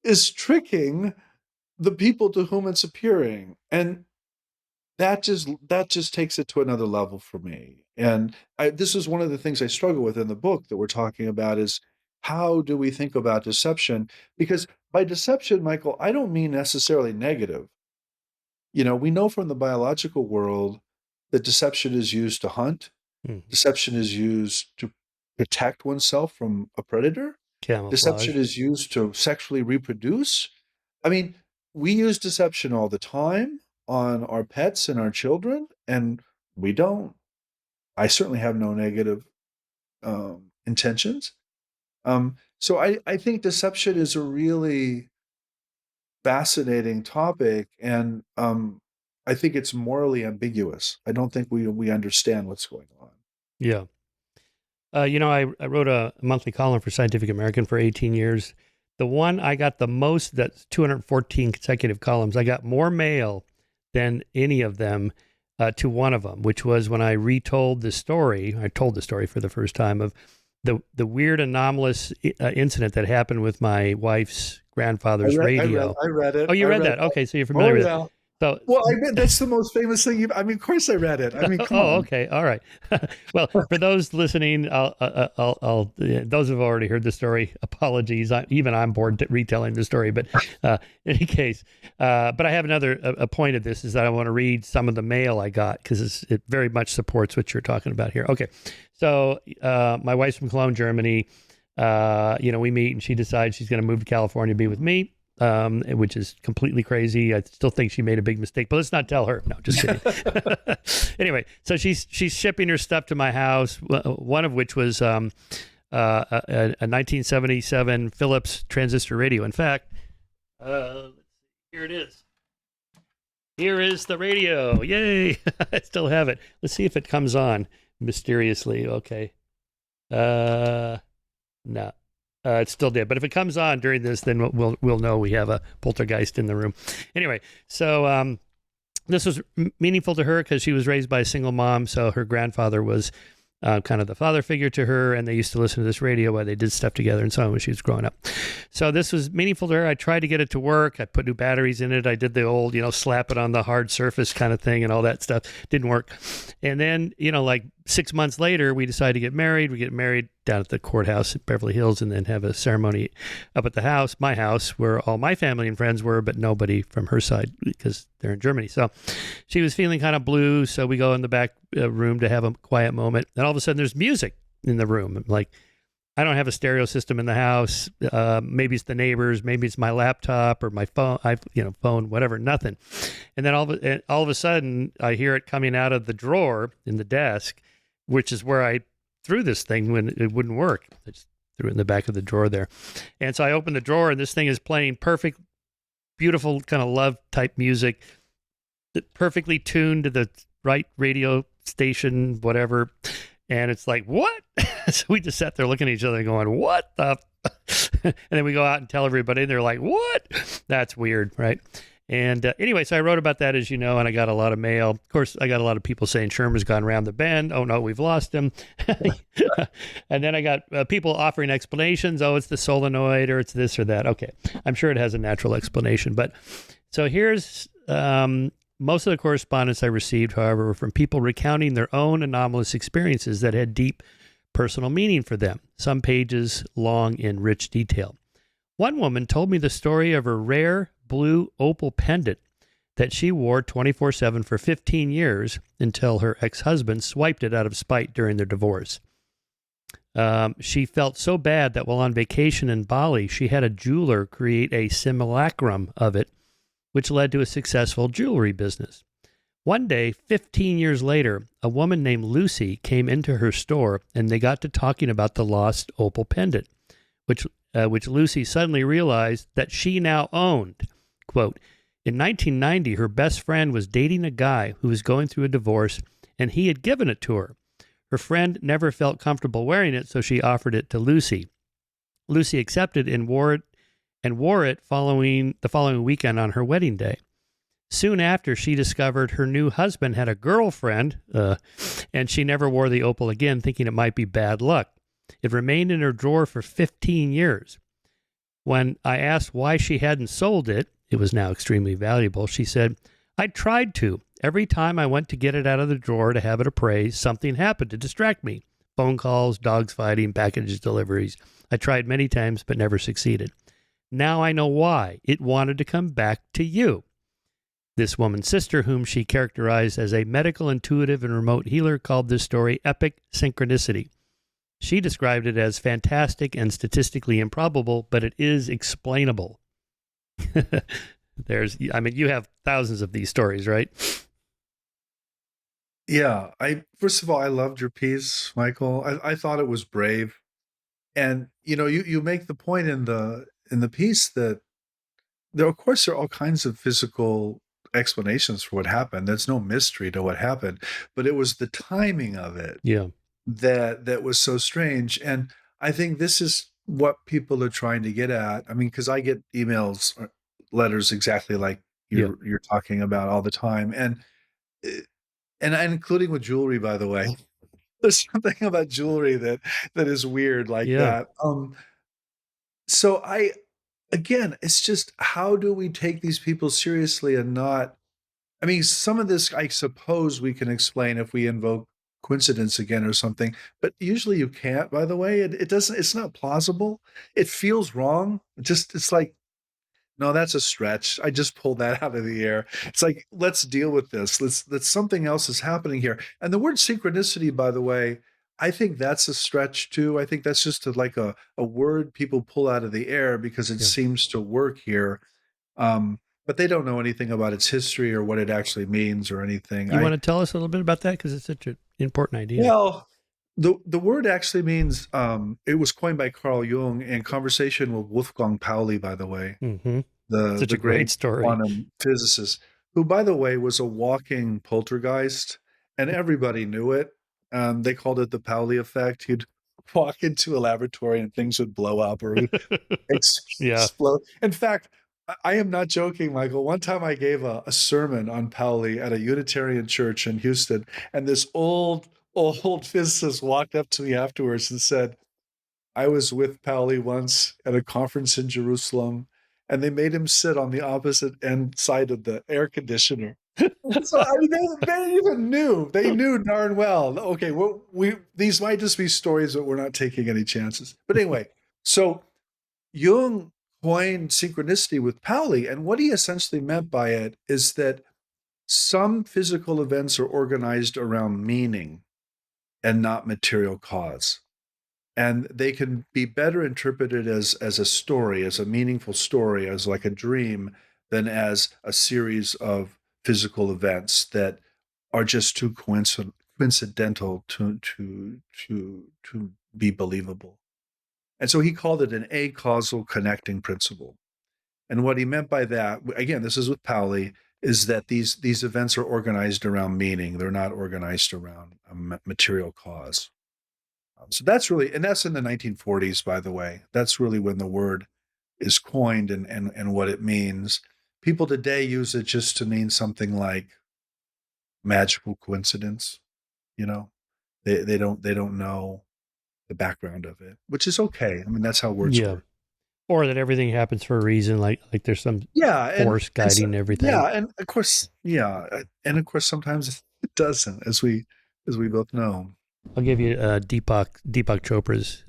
is tricking the people to whom it's appearing. And that just takes it to another level for me. And this is one of the things I struggle with in the book that we're talking about, is how do we think about deception? Because by deception, Michael, I don't mean necessarily negative. We know from the biological world that deception is used to hunt. Mm. Deception is used to protect oneself from a predator. Deception Camouflage. is used to sexually reproduce. I mean, we use deception all the time on our pets and our children, and we don't. I certainly have no negative intentions. So I think deception is a really fascinating topic, and I think it's morally ambiguous. I don't think we understand what's going on. Yeah. I wrote a monthly column for Scientific American for 18 years. The one I got the most, that's 214 consecutive columns. I got more mail than any of them to one of them, which was when I retold the story. I told the story for the first time of the weird anomalous incident that happened with my wife's grandfather's radio. I read it. Oh, you I read read that? Okay, so you're Oh, familiar with it. yeah. So, Well, I mean, that's the most famous thing of course I read it. I mean, come oh, on. okay, all right. Well, for those listening, those who've already heard the story, apologies. I'm bored retelling the story, but in any case, but I have a point of this is that I want to read some of the mail I got because it very much supports what you're talking about here. Okay, so my wife's from Cologne, Germany. We meet and she decides she's going to move to California to be with me. Which is completely crazy. I still think she made a big mistake, but let's not tell her. No, just kidding. Anyway, so she's shipping her stuff to my house. One of which was a 1977 Philips transistor radio. In fact, here it is. Here is the radio. Yay! I still have it. Let's see if it comes on mysteriously. Okay. No. It still did, but if it comes on during this, then we'll know we have a poltergeist in the room. Anyway, so this was meaningful to her because she was raised by a single mom, so her grandfather was kind of the father figure to her, and they used to listen to this radio while they did stuff together and so on when she was growing up. So this was meaningful to her. I tried to get it to work. I put new batteries in it. I did the old, slap it on the hard surface kind of thing and all that stuff. Didn't work. And then, like 6 months later, we decided to get married. We get married down at the courthouse at Beverly Hills and then have a ceremony up at the house, my house, where all my family and friends were, but nobody from her side because they're in Germany. So she was feeling kind of blue. So we go in the back room to have a quiet moment. And all of a sudden there's music in the room. I'm like, I don't have a stereo system in the house. Maybe it's the neighbors. Maybe it's my laptop or my phone, phone, whatever, nothing. And then all of a sudden I hear it coming out of the drawer in the desk, which is where I threw this thing when it wouldn't work. I just threw it in the back of the drawer there. And so I opened the drawer and this thing is playing perfect, beautiful kind of love type music, perfectly tuned to the right radio station, whatever. And it's like, what? So we just sat there looking at each other and going, what the? And then we go out and tell everybody and they're like, what? That's weird, right? And anyway, so I wrote about that, as you know, and I got a lot of mail. Of course, I got a lot of people saying Shermer's gone around the bend. Oh, no, we've lost him. And then I got people offering explanations. Oh, it's the solenoid or it's this or that. Okay, I'm sure it has a natural explanation. But so here's most of the correspondence I received, however, were from people recounting their own anomalous experiences that had deep personal meaning for them, some pages long in rich detail. One woman told me the story of her rare blue opal pendant that she wore 24/7 for 15 years until her ex-husband swiped it out of spite during their divorce. She felt so bad that while on vacation in Pauli, she had a jeweler create a simulacrum of it, which led to a successful jewelry business. One day, 15 years later, a woman named Lucy came into her store and they got to talking about the lost opal pendant, which Lucy suddenly realized that she now owned. Quote, in 1990, her best friend was dating a guy who was going through a divorce, and he had given it to her. Her friend never felt comfortable wearing it, so she offered it to Lucy. Lucy accepted and wore it following the following weekend on her wedding day. Soon after, she discovered her new husband had a girlfriend, and she never wore the opal again, thinking it might be bad luck. It remained in her drawer for 15 years. When I asked why she hadn't sold it, it was now extremely valuable, she said, I tried to. Every time I went to get it out of the drawer to have it appraised, something happened to distract me. Phone calls, dogs fighting, package deliveries. I tried many times but never succeeded. Now I know why. It wanted to come back to you. This woman's sister, whom she characterized as a medical intuitive and remote healer, called this story epic synchronicity. She described it as fantastic and statistically improbable, but it is explainable. You have thousands of these stories, right? Yeah. First of all, I loved your piece, Michael. I thought it was brave. And, you make the point in the piece that of course, there are all kinds of physical explanations for what happened. There's no mystery to what happened, but it was the timing of it. Yeah. that was so strange. And I think this is what people are trying to get at. I mean, because I get emails or letters exactly like Yeah. you're talking about all the time, eh, and including with jewelry, by the way. There's something about jewelry that is weird like Yeah. that. So again, it's just how do we take these people seriously and not? I mean, some of this I suppose we can explain if we invoke coincidence again or something, but usually you can't. By the way, it doesn't. It's not plausible. It feels wrong. It's like no, that's a stretch. I just pulled that out of the air. It's like, let's deal with this. Let's something else is happening here. And the word synchronicity, by the way, I think that's a stretch too. I think that's just like a word people pull out of the air because it Yeah. seems to work here. But they don't know anything about its history or what it actually means or anything. You want to tell us a little bit about that? Because it's such an important idea. Well, the word actually means it was coined by Carl Jung in conversation with Wolfgang Pauli, by the way, Mm-hmm. the Such a the great great story. quantum physicist, who, by the way, was a walking poltergeist, and everybody knew it. They called it the Pauli effect. He'd walk into a laboratory and things would blow up or Yeah. explode. In fact, I am not joking, Michael. One time I gave a sermon on Pauli at a Unitarian church in Houston, and this old physicist walked up to me afterwards and said, I was with Pauli once at a conference in Jerusalem, and they made him sit on the opposite end side of the air conditioner. So I mean, they even knew. They knew darn well. Okay, well, we these might just be stories, but we're not taking any chances. But anyway, so Jung coined synchronicity with Pauli, and what he essentially meant by it is that some physical events are organized around meaning and not material cause. And they can be better interpreted as a story, as a meaningful story, as like a dream, than as a series of physical events that are just too coincidental to be believable. And so he called it an acausal connecting principle. And what he meant by that, again, this is with Pauli, is that these events are organized around meaning. They're not organized around a material cause. So that's really, and that's in the 1940s, by the way. That's really when the word is coined and what it means. People today use it just to mean something like magical coincidence. You know, they don't know the background of it, which is okay. I mean, that's how words Yeah. work. Or that everything happens for a reason, like there's some Yeah, force and so, guiding everything. yeah, and of course, yeah, and of course, sometimes it doesn't, as we both know. I'll give you Deepak Chopra's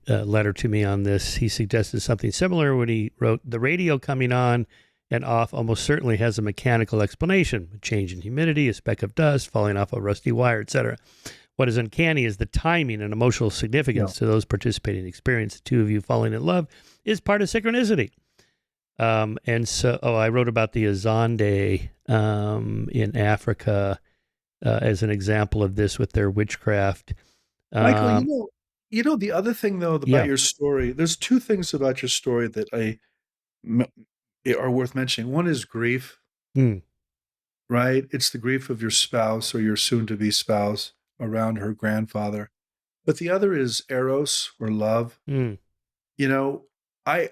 letter to me on this. He suggested something similar when he wrote, "The radio coming on and off almost certainly has a mechanical explanation: a change in humidity, a speck of dust, falling off a rusty wire, etc. What is uncanny is the timing and emotional significance Yeah, to those participating in the experience. The two of you falling in love is part of synchronicity." And so, I wrote about the Azande in Africa as an example of this with their witchcraft. Michael, Um, the other thing though about yeah. your story. There's two things about your story that m- are worth mentioning. One is grief, Mm, right? It's the grief of your spouse or your soon-to-be spouse around her grandfather. But the other is eros or love. mm, You know, I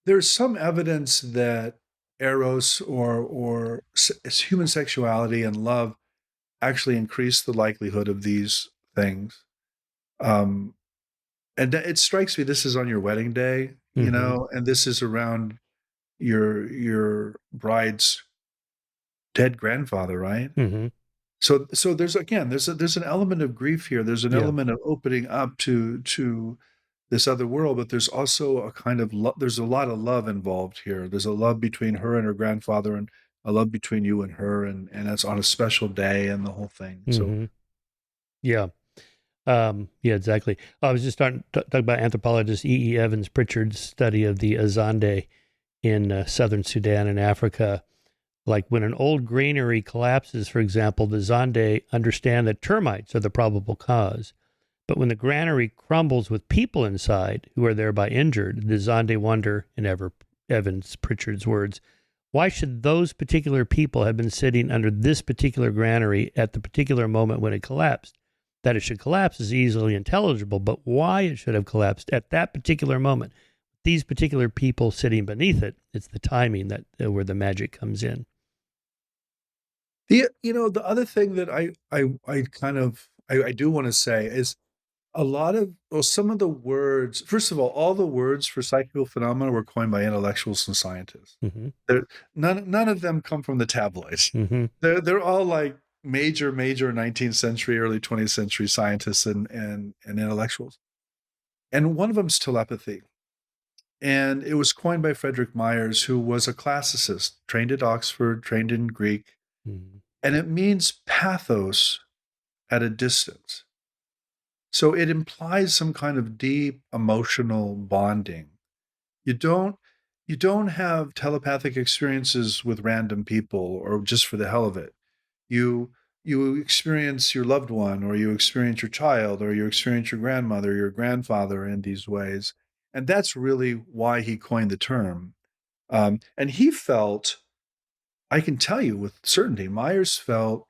there's some evidence that eros or human sexuality and love actually increase the likelihood of these things. Um, and it strikes me this is on your wedding day, mm-hmm, and this is around your bride's dead grandfather, right? mm-hmm. So there's an element of grief here. There's an Yeah. element of opening up to this other world, but there's also a kind of there's a lot of love involved here. There's a love between her and her grandfather, and a love between you and her, and that's on a special day and the whole thing. So Mm-hmm. Yeah. Yeah, exactly. I was just starting to talk about anthropologist E. E. Evans Pritchard's study of the Azande in southern Sudan and Africa. Like when an old granary collapses, for example, the Zande understand that termites are the probable cause. But when the granary crumbles with people inside who are thereby injured, the Zande wonder, in Evans Pritchard's words, why should those particular people have been sitting under this particular granary at the particular moment when it collapsed? that it should collapse is easily intelligible, but why it should have collapsed at that particular moment, these particular people sitting beneath it, it's the timing that where the magic comes in. The other thing that I do want to say is some of the words. First of all the words for psychical phenomena were coined by intellectuals and scientists. Mm-hmm. None of them come from the tabloids. Mm-hmm. They're all like major 19th century, early 20th century scientists and intellectuals. And one of them's telepathy. And it was coined by Frederick Myers, who was a classicist, trained at Oxford, trained in Greek. Mm-hmm. And it means pathos at a distance. So it implies some kind of deep emotional bonding. You don't have telepathic experiences with random people or just for the hell of it. You experience your loved one, or you experience your child, or you experience your grandmother, your grandfather in these ways. And that's really why he coined the term. And he felt, I can tell you with certainty, Myers felt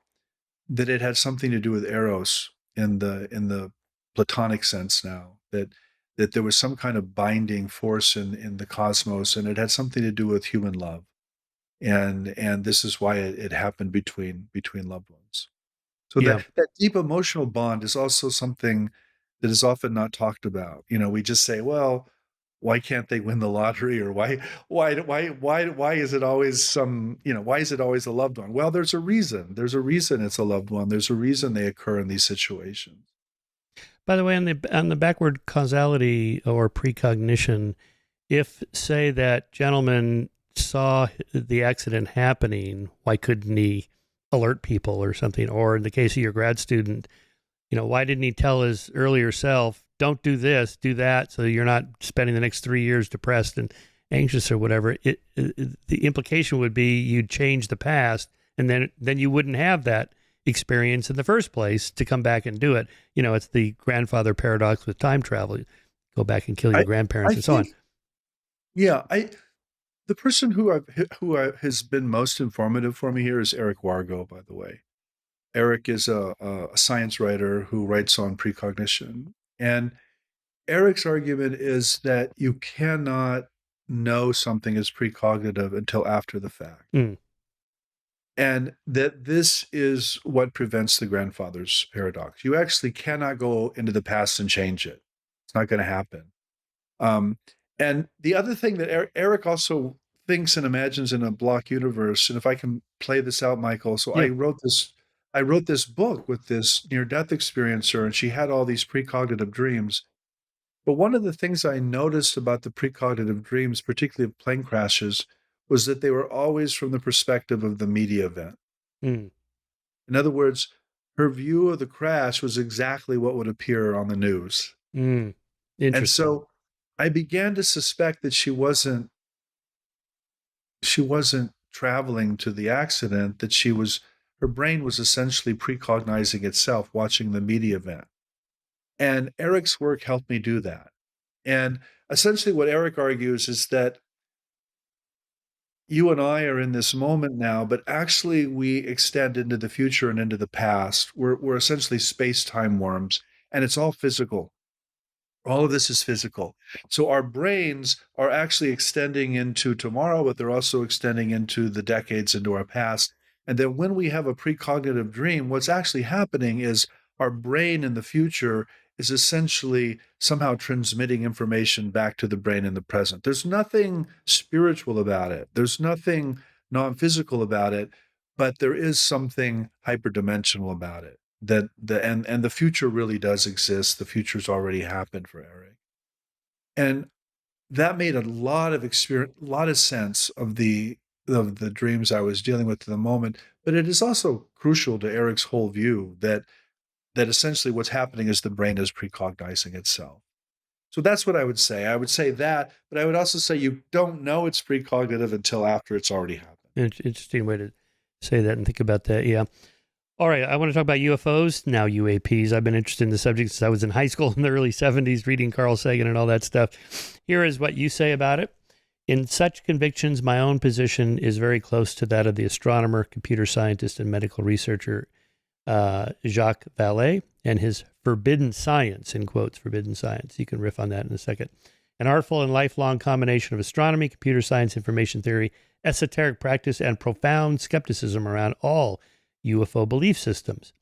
that it had something to do with eros in the Platonic sense now, that there was some kind of binding force in the cosmos, and it had something to do with human love. And this is why it happened between loved ones. So Yeah. that deep emotional bond is also something that is often not talked about. We just say, well, why can't they win the lottery? Or why is it always why is it always a loved one? Well, there's a reason. There's a reason it's a loved one. There's a reason they occur in these situations. By the way, on the backward causality or precognition, if say that gentleman saw the accident happening, why couldn't he alert people or something? Or in the case of your grad student, why didn't he tell his earlier self, don't do this, do that, so you're not spending the next 3 years depressed and anxious or whatever? The implication would be you'd change the past, and then you wouldn't have that experience in the first place to come back and do it. It's the grandfather paradox with time travel. You go back and kill your grandparents and so on. Yeah, the person who has been most informative for me here is Eric Wargo, by the way. Eric is a science writer who writes on precognition. And Eric's argument is that you cannot know something is precognitive until after the fact. Mm. And that this is what prevents the grandfather's paradox. You actually cannot go into the past and change it. It's not going to happen. And the other thing that Eric also thinks and imagines in a block universe, and if I can play this out, Michael, so Yeah. I wrote this book with this near-death experiencer, and she had all these precognitive dreams. But one of the things I noticed about the precognitive dreams, particularly of plane crashes, was that they were always from the perspective of the media event. Mm. In other words, her view of the crash was exactly what would appear on the news. Mm. And Interesting. so I began to suspect that she wasn't traveling to the accident, that her brain was essentially precognizing itself, watching the media event. And Eric's work helped me do that. And essentially what Eric argues is that you and I are in this moment now, but actually we extend into the future and into the past. We're essentially space-time worms, and it's all physical. All of this is physical. So our brains are actually extending into tomorrow, but they're also extending into the decades into our past. And then when we have a precognitive dream, what's actually happening is our brain in the future is essentially somehow transmitting information back to the brain in the present. There's nothing spiritual about it. There's nothing non-physical about it, but there is something hyperdimensional about it. And the future really does exist. The future's already happened for Eric. And that made a lot of sense of the dreams I was dealing with at the moment. But it is also crucial to Eric's whole view that essentially what's happening is the brain is precognizing itself. So that's what I would say. I would say that, but I would also say you don't know it's precognitive until after it's already happened. Interesting way to say that and think about that. Yeah. All right. I want to talk about UFOs, now UAPs. I've been interested in the subject since I was in high school in the early 70s, reading Carl Sagan and all that stuff. Here is what you say about it. In such convictions, my own position is very close to that of the astronomer, computer scientist, and medical researcher Jacques Vallée, and his forbidden science, in quotes, forbidden science. You can riff on that in a second. An artful and lifelong combination of astronomy, computer science, information theory, esoteric practice, and profound skepticism around all UFO belief systems.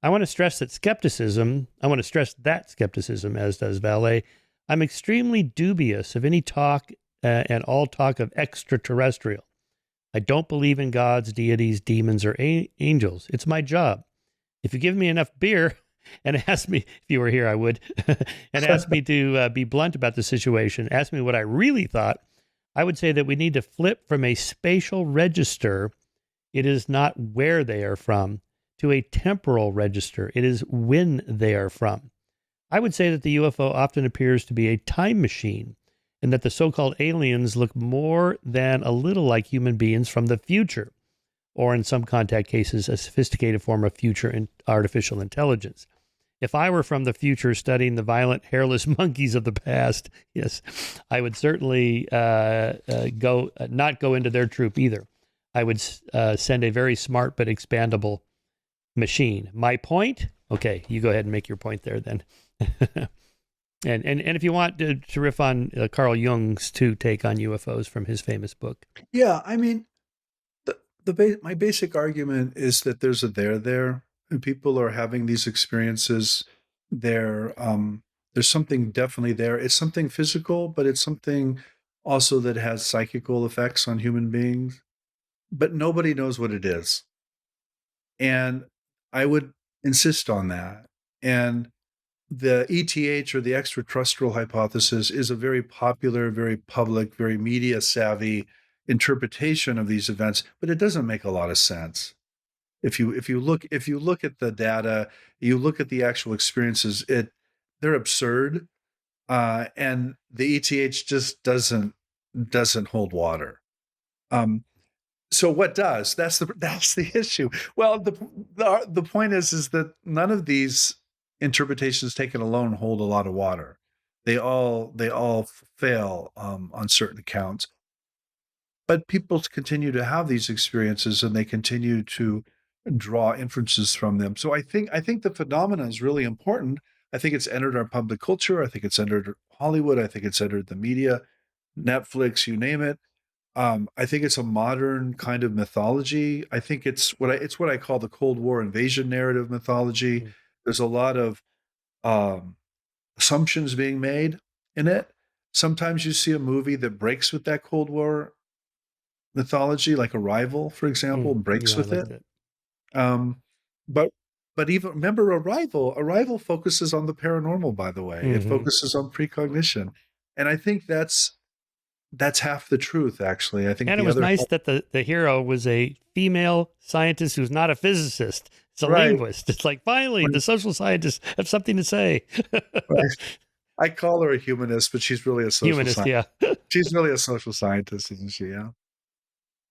I want to stress that skepticism, as does Vallée. I'm extremely dubious of any talk and all talk of extraterrestrial. I don't believe in gods, deities, demons, or angels. It's my job. If you give me enough beer and ask me, if you were here, I would, and ask me to be blunt about the situation, ask me what I really thought, I would say that we need to flip from a spatial register, it is not where they are from, to a temporal register, it is when they are from. I would say that the UFO often appears to be a time machine, and that the so-called aliens look more than a little like human beings from the future, or in some contact cases, a sophisticated form of future and artificial intelligence. If I were from the future studying the violent, hairless monkeys of the past, yes, I would certainly not go into their troop either. I would send a very smart but expandable machine. My point? Okay, you go ahead and make your point there then. and if you want to riff on Carl Jung's take on UFOs from his famous book. Yeah, I mean, my basic argument is that there's a there, and people are having these experiences. There's something definitely there. It's something physical, but it's something also that has psychical effects on human beings. But nobody knows what it is, and I would insist on that. And the ETH, or the extraterrestrial hypothesis, is a very popular, very public, very media savvy interpretation of these events, but it doesn't make a lot of sense. If you look at the data, you look at the actual experiences, they're absurd, and the ETH just doesn't hold water. So what does? That's the issue. Well, the point is that none of these interpretations taken alone hold a lot of water. They all fail on certain accounts. But people continue to have these experiences, and they continue to draw inferences from them. So I think the phenomena is really important. I think it's entered our public culture. I think it's entered Hollywood. I think it's entered the media, Netflix, you name it. I think it's a modern kind of mythology. I think it's what I call the Cold War invasion narrative mythology. Mm. There's a lot of um, assumptions being made in it. Sometimes you see a movie that breaks with that Cold War mythology, like Arrival, for example, breaks Yeah, I with like it. that. Um, but even remember Arrival. Arrival focuses on the paranormal. By the way, it Mm-hmm. focuses on precognition, and I think that's half the truth. Actually, I think And it the was other nice half, that the hero was a female scientist who's not a physicist. It's a right, linguist. It's like, finally, right, the social scientists have something to say. right. I call her a humanist, but she's really a social Humanist, scientist. yeah. She's really a social scientist, isn't she? Yeah.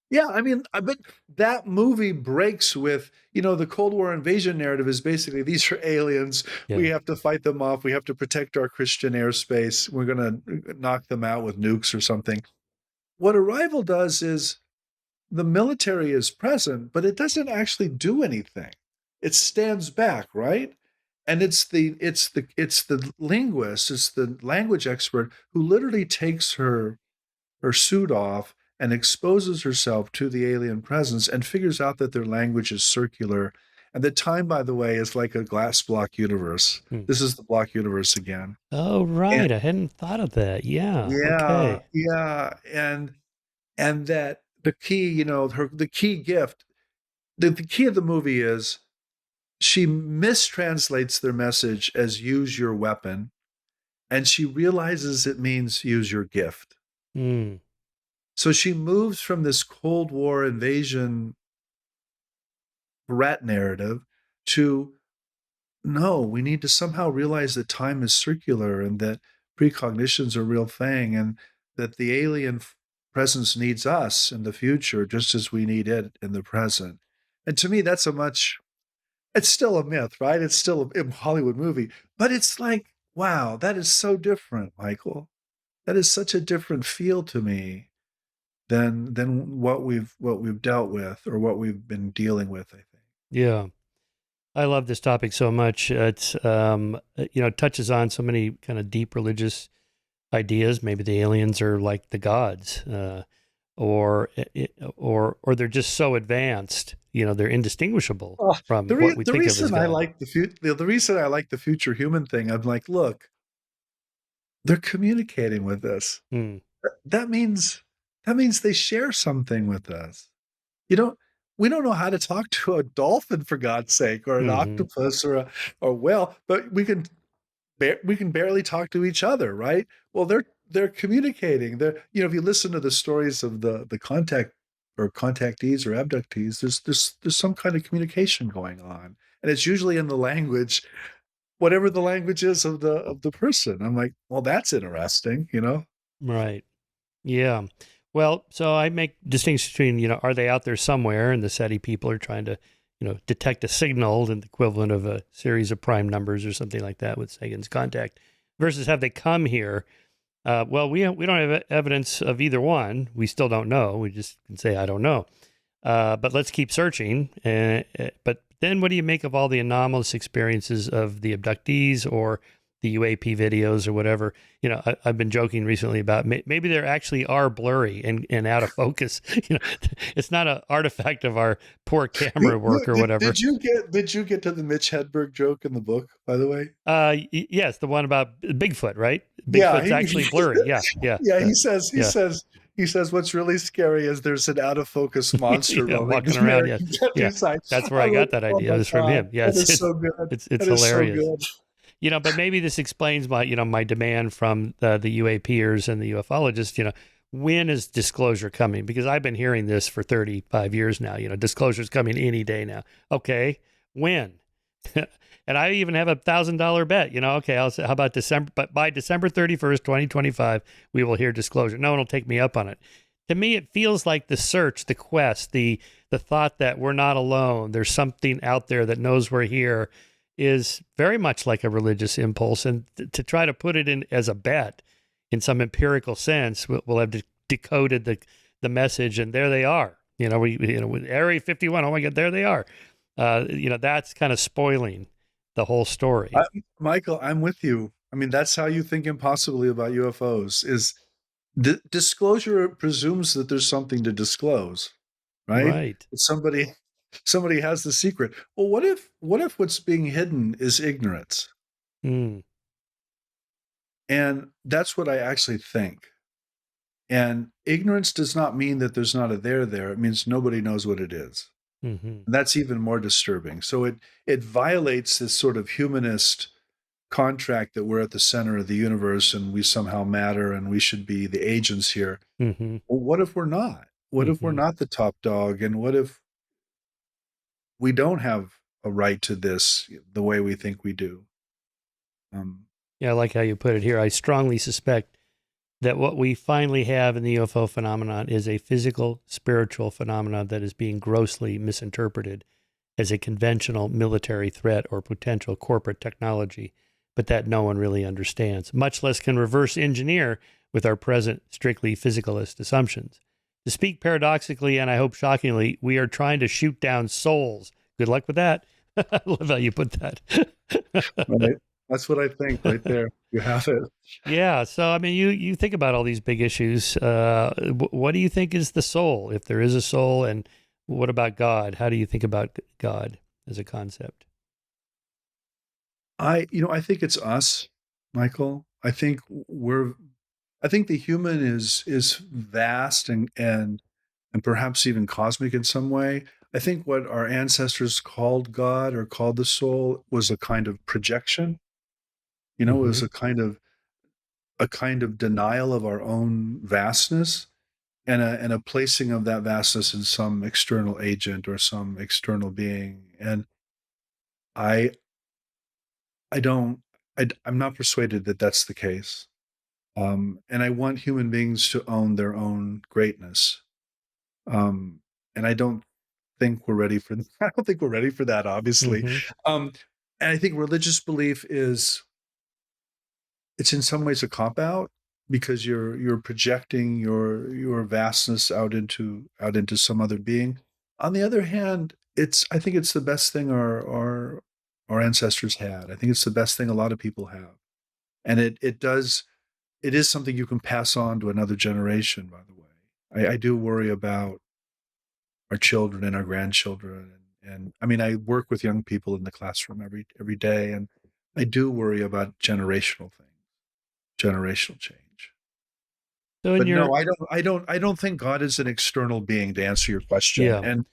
Yeah, I mean, I bet that movie breaks with, the Cold War invasion narrative is basically these are aliens. We Yeah. have to fight them off. We have to protect our Christian airspace. We're going to knock them out with nukes or something. What Arrival does is the military is present, but it doesn't actually do anything. It stands back, right? And it's the linguist, it's the language expert who literally takes her suit off and exposes herself to the alien presence and figures out that their language is circular. And that time, by the way, is like a glass block universe. Hmm. This is the block universe again. Oh, And right. I hadn't thought of that. Yeah. yeah, Okay. yeah. And that the key, the key gift, the key of the movie is she mistranslates their message as use your weapon, and she realizes it means use your gift. Mm. So she moves from this Cold War invasion threat narrative to no, we need to somehow realize that time is circular and that precognition's a real thing, and that the alien presence needs us in the future just as we need it in the present. And to me, it's still a myth, right? It's still a Hollywood movie, but it's like, wow, that is so different, Michael. That is such a different feel to me than what we've dealt with or what we've been dealing with, I think. Yeah. I love this topic so much. It's touches on so many kind of deep religious ideas. Maybe the aliens are like the gods, or they're just so advanced. They're indistinguishable Uh, from the what we the think of as reason I God. like the reason I like the future human thing, I'm like, look, they're communicating with us. Hmm. That means they share something with us. You don't we don't know how to talk to a dolphin for God's sake, or an Mm-hmm. octopus, or a whale, but we can barely talk to each other, right? Well, they're communicating. If you listen to the stories of the contact or contactees or abductees, there's some kind of communication going on, and it's usually in the language, whatever the language is of the person. I'm like, well, that's interesting, you know? Right. Yeah. Well, so I make distinction between, are they out there somewhere and the SETI people are trying to, detect a signal in the equivalent of a series of prime numbers or something like that with Sagan's contact versus have they come here? Well, we don't have evidence of either one. We still don't know. We just can say, I don't know. But let's keep searching. But then what do you make of all the anomalous experiences of the abductees or the UAP videos or whatever? I've been joking recently about maybe they actually are blurry and out of focus. It's not an artifact of our poor camera work or whatever. Did you get to the Mitch Hedberg joke in the book, by the way? Yes, the one about Bigfoot, right? Yeah, Bigfoot's actually blurry. Yeah, yeah, yeah. yeah. He says what's really scary is there's an out of focus monster Yeah, roaming walking the around. Yeah, American yeah. countryside. That's where I I'm like, got that oh idea. It my was from god, him. Yeah, that is so good. it's That is so hilarious. good. But maybe this explains my demand from the UAPers and the ufologists. When is disclosure coming? Because I've been hearing this for 35 years now. Disclosure's coming any day now. Okay, when? And I even have $1,000 bet. Okay, I'll say, how about December? But by December 31st, 2025, we will hear disclosure. No one will take me up on it. To me, it feels like the search, the quest, the thought that we're not alone. There's something out there that knows we're here, is very much like a religious impulse. And to try to put it in as a bet in some empirical sense, we'll have decoded the message, and there they are. With Area 51. Oh my God, there they are. That's kind of spoiling the whole story. Michael, I'm with you. I mean, that's how you think impossibly about UFOs. Is disclosure presumes that there's something to disclose, right? Right. Somebody has the secret. Well, what if what's being hidden is ignorance? Mm. And that's what I actually think. And ignorance does not mean that there's not a there. It means nobody knows what it is. Hmm. And that's even more disturbing. So it violates this sort of humanist contract that we're at the center of the universe and we somehow matter and we should be the agents here. Hmm. Well, what if we're not? What if we're Hmm. not the top dog? And what if we don't have a right to this the way we think we do? Um, Yeah, I like how you put it here. I strongly suspect that what we finally have in the UFO phenomenon is a physical, spiritual phenomenon that is being grossly misinterpreted as a conventional military threat or potential corporate technology, but that no one really understands, much less can reverse engineer with our present strictly physicalist assumptions. To speak paradoxically, and I hope shockingly, we are trying to shoot down souls. Good luck with that. I love how you put that. right? That's what I think right there. You have it. Yeah. So, I mean, you think about all these big issues. What do you think is the soul, if there is a soul? And what about God? How do you think about God as a concept? I think it's us, Michael. I think the human is vast and perhaps even cosmic in some way. I think what our ancestors called God or called the soul was a kind of projection. It Hmm. was a kind of denial of our own vastness and a placing of that vastness in some external agent or some external being. And I I don't I'm not persuaded that that's the case. And I want human beings to own their own greatness. Um, and I don't think we're ready for I don't think we're ready for that, obviously. Hmm. Um, and I think religious belief is it's in some ways a cop out because you're projecting your vastness out into some other being. On the other hand, it's I think it's the best thing our ancestors had. I think it's the best thing a lot of people have. And it is something you can pass on to another generation, by the way. I do worry about our children and our grandchildren. And I mean, I work with young people in the classroom every day, and I do worry about generational things, generational change. So in But your, no, I don't think God is an external being, to answer your question. yeah, And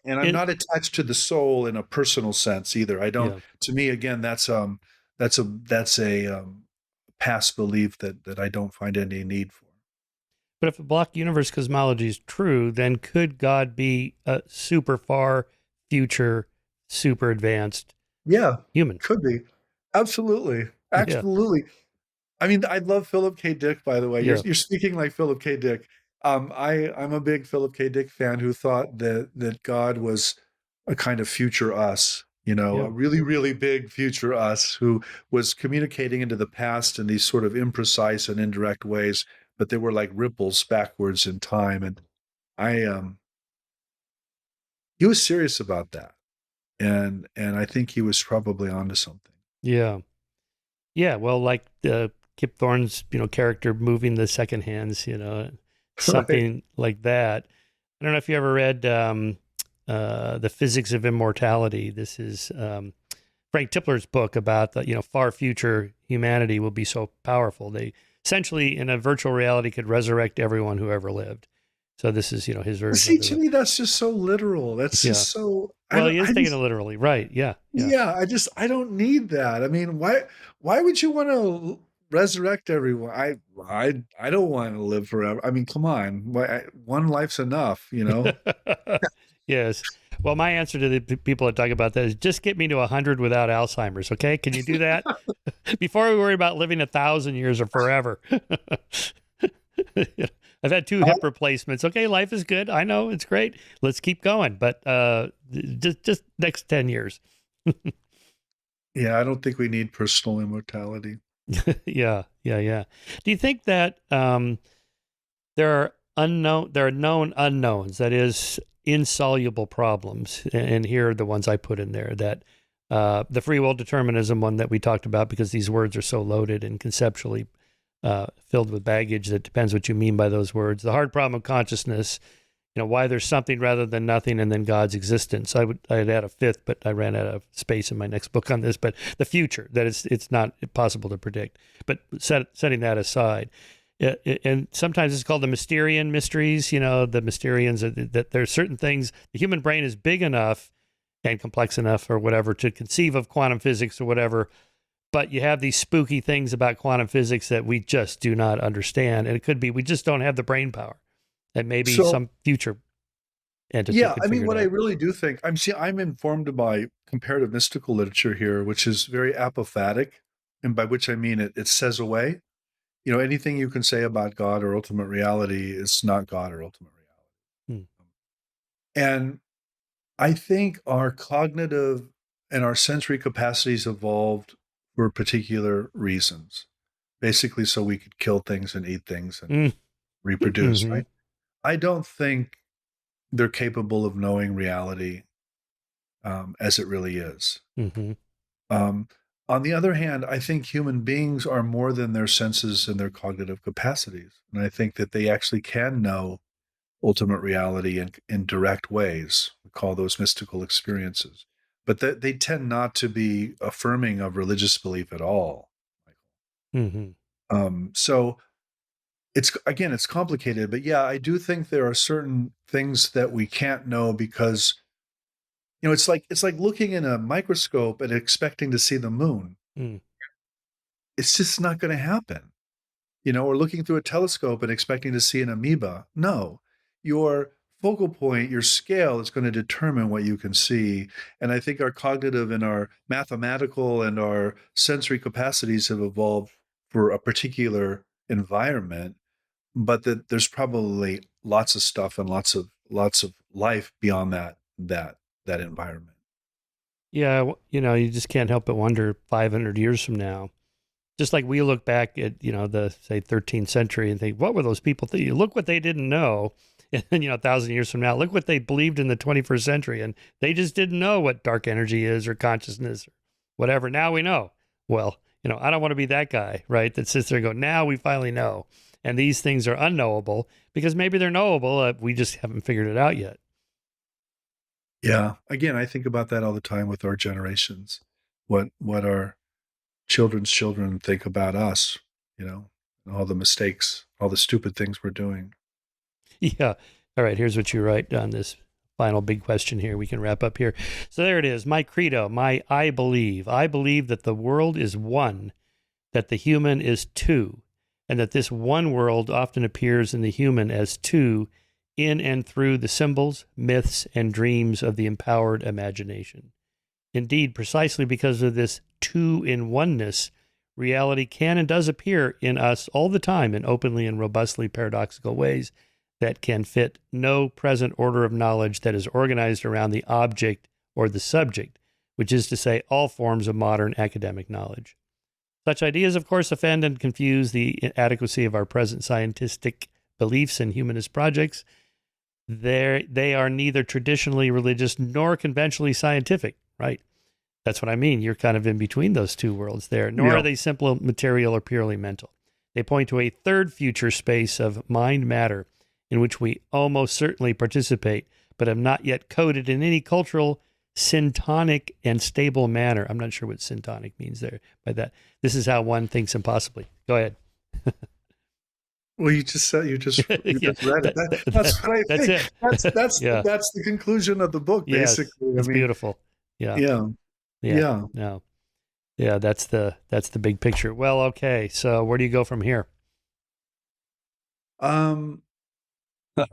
I'm it, not attached to the soul in a personal sense either. I don't. yeah. To me, again, that's a past belief that I don't find any need for. But if a block universe cosmology is true, then could God be a super far future, super advanced Yeah, human? could be. Absolutely. Yeah, Absolutely. I mean, I love Philip K. Dick, by the way. yeah, You're speaking like Philip K. Dick. I'm a big Philip K. Dick fan who thought that God was a kind of future us, yeah, a really, really big future us who was communicating into the past in these sort of imprecise and indirect ways, but they were like ripples backwards in time. And I he was serious about that. And I think he was probably onto something. yeah, yeah. Well, like Kip Thorne's, character moving the second hands, Right. something like that. I don't know if you ever read The Physics of Immortality. This is Frank Tipler's book about the far future humanity will be so powerful. They essentially in a virtual reality could resurrect everyone who ever lived. So this is his version See, of to the me, that's just so literal. That's yeah. just so Well, he is I taking it just literally, right? Yeah, yeah. yeah, I don't need that. I mean, why would you want to resurrect everyone? I don't want to live forever. I mean, come on. One life's enough, you know? Yes. Well, my answer to the people that talk about that is just get me to 100 without Alzheimer's. Okay, can you do that before we worry about living 1,000 years or forever? I've had 2 hip replacements. Okay, life is good. I know it's great. Let's keep going, but just next 10 years. Yeah, I don't think we need personal immortality. Yeah, yeah, yeah. Do you think that there are known unknowns, that is insoluble problems, and here are the ones I put in there, that the free will determinism one that we talked about, because these words are so loaded and conceptually filled with baggage that depends what you mean by those words. The hard problem of consciousness, why there's something rather than nothing, and then God's existence. I'd add a fifth, but I ran out of space in my next book on this. But the future, that it's not possible to predict. But setting that aside, and sometimes it's called the Mysterian mysteries. The Mysterians that there are certain things. The human brain is big enough and complex enough, or whatever, to conceive of quantum physics or whatever. But you have these spooky things about quantum physics that we just do not understand, and it could be we just don't have the brain power. And maybe So, some future entity yeah, could I mean, figure it what I out. really do think, I'm informed by comparative mystical literature here, which is very apophatic, and by which I mean it says away. Anything you can say about God or ultimate reality is not God or ultimate reality. Hmm. And I think our cognitive and our sensory capacities evolved for particular reasons, basically so we could kill things and eat things and Mm. reproduce, Mm-hmm. right? I don't think they're capable of knowing reality as it really is. Mm-hmm. Um, on the other hand, I think human beings are more than their senses and their cognitive capacities. And I think that they actually can know ultimate reality in direct ways. We call those mystical experiences. But that they tend not to be affirming of religious belief at all. Mm-hmm. So it's complicated, but yeah, I do think there are certain things that we can't know because it's like looking in a microscope and expecting to see the moon. Mm. It's just not going to happen. Or looking through a telescope and expecting to see an amoeba. No, your focal point, your scale is going to determine what you can see. And I think our cognitive and our mathematical and our sensory capacities have evolved for a particular environment, but that there's probably lots of stuff and lots of life beyond that environment. Yeah, you just can't help but wonder 500 years from now. Just like we look back at, the, say, 13th century and think, what were those people thinking? Look what they didn't know. And then, 1,000 years from now, look what they believed in the 21st century. And they just didn't know what dark energy is or consciousness. whatever. Now we know. Well, I don't want to be that guy, right? That sits there and go, now we finally know. And these things are unknowable because maybe they're knowable. We just haven't figured it out yet. Yeah. Again, I think about that all the time with our generations. What our children's children think about us, and all the mistakes, all the stupid things we're doing. Yeah. All right. Here's what you write on this final big question here. We can wrap up here. So there it is. My credo, my I believe. I believe that the world is one, that the human is two, and that this one world often appears in the human as two in and through the symbols, myths, and dreams of the empowered imagination. Indeed, precisely because of this two-in-oneness, reality can and does appear in us all the time in openly and robustly paradoxical ways that can fit no present order of knowledge that is organized around the object or the subject, which is to say, all forms of modern academic knowledge. Such ideas, of course, offend and confuse the adequacy of our present scientific beliefs and humanist projects. They are neither traditionally religious nor conventionally scientific, right? That's what I mean. You're kind of in between those two worlds there. Nor are they simple material or purely mental. They point to a third future space of mind matter in which we almost certainly participate, but have not yet coded in any cultural, syntonic, and stable manner. I'm not sure what syntonic means there by that. This is how one thinks impossibly. Go ahead. Well, you just said you just read it. That's what I that's think. It. That's the conclusion of the book, basically. Yes, it's beautiful. Yeah. No. Yeah, that's the big picture. Well, okay. So where do you go from here? I want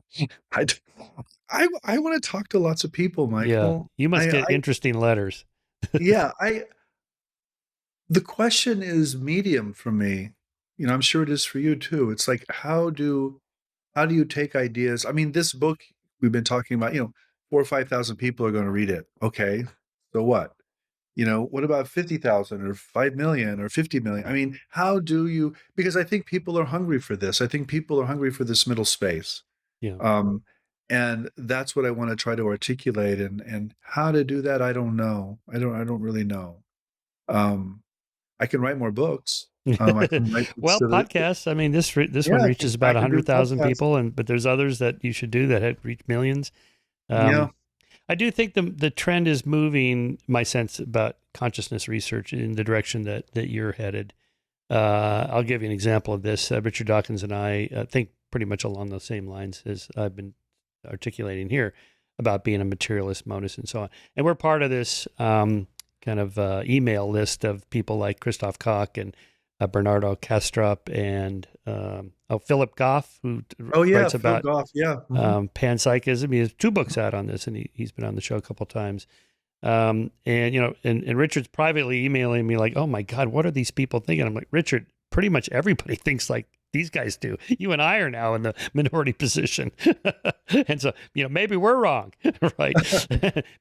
to talk to lots of people, Michael. Yeah, you must get interesting letters. Yeah, the question is medium for me. I'm sure it is for you too. It's like, how do you take ideas? I mean, this book we've been talking about, 4,000 or 5,000 people are going to read it. Okay, so what? What about 50,000 or 5 million or 50 million? I mean, how do you? Because I think people are hungry for this. I think people are hungry for this middle space. Yeah. And that's what I want to try to articulate. And how to do that, I don't know. I don't really know. I can write more books. I can write well, podcasts. I mean, this one reaches about 100,000 people, but there's others that you should do that have reached millions. I do think the trend is moving. My sense about consciousness research in the direction that you're headed. I'll give you an example of this. Richard Dawkins and I think pretty much along those same lines as I've been articulating here about being a materialist, monist, and so on. And we're part of this kind of email list of people like Christoph Koch and Bernardo Kastrup and Philip Goff, who writes about panpsychism. He has 2 books out on this, and he's been on the show a couple of times. And Richard's privately emailing me like, "Oh my God, what are these people thinking?" I'm like, "Richard, pretty much everybody thinks like these guys do. You and I are now in the minority position." And so, maybe we're wrong, right?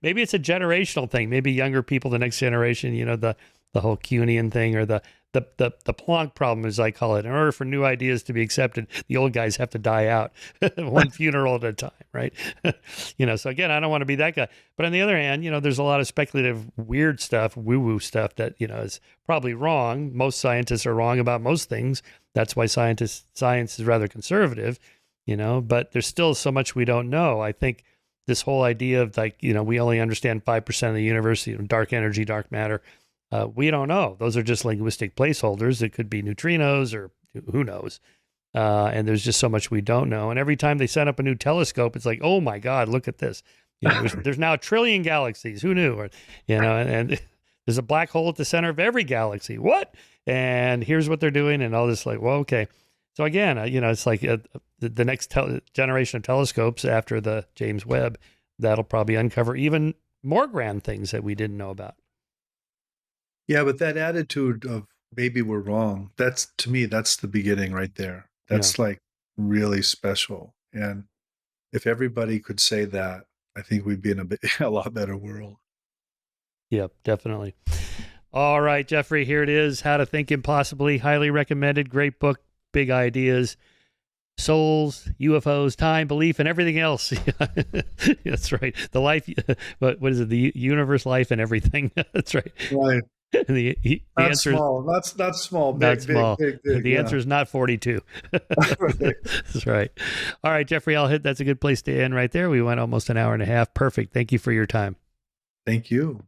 Maybe it's a generational thing. Maybe younger people, the next generation, the whole Kuhnian thing, or the Planck problem, as I call it. In order for new ideas to be accepted, the old guys have to die out one funeral at a time, right? So again, I don't want to be that guy. But on the other hand, there's a lot of speculative, weird stuff, woo-woo stuff that, is probably wrong. Most scientists are wrong about most things. That's why science is rather conservative, but there's still so much we don't know. I think this whole idea of we only understand 5% of the universe, dark energy, dark matter. We don't know. Those are just linguistic placeholders. It could be neutrinos or who knows. And there's just so much we don't know. And every time they set up a new telescope, it's like, oh my God, look at this. There's now 1 trillion galaxies. Who knew? Or, and there's a black hole at the center of every galaxy. What? And here's what they're doing, and all this. Like, well, okay. So again, it's like the next generation of telescopes after the James Webb, that'll probably uncover even more grand things that we didn't know about. Yeah, but that attitude of maybe we're wrong, to me, that's the beginning right there. That's like really special. And if everybody could say that, I think we'd be in a lot better world. Yep, definitely. All right, Jeffrey, here it is. How to Think Impossibly. Highly recommended. Great book. Big ideas. Souls, UFOs, time, belief, and everything else. That's right. The life, what is it? The universe, life, and everything. That's right. Right. The Not answer is small. Not small. not Big, big, small. big, big. The answer is not 42. Right. That's right. All right, Jeffrey, that's a good place to end right there. We went almost an hour and a half. Perfect. Thank you for your time. Thank you.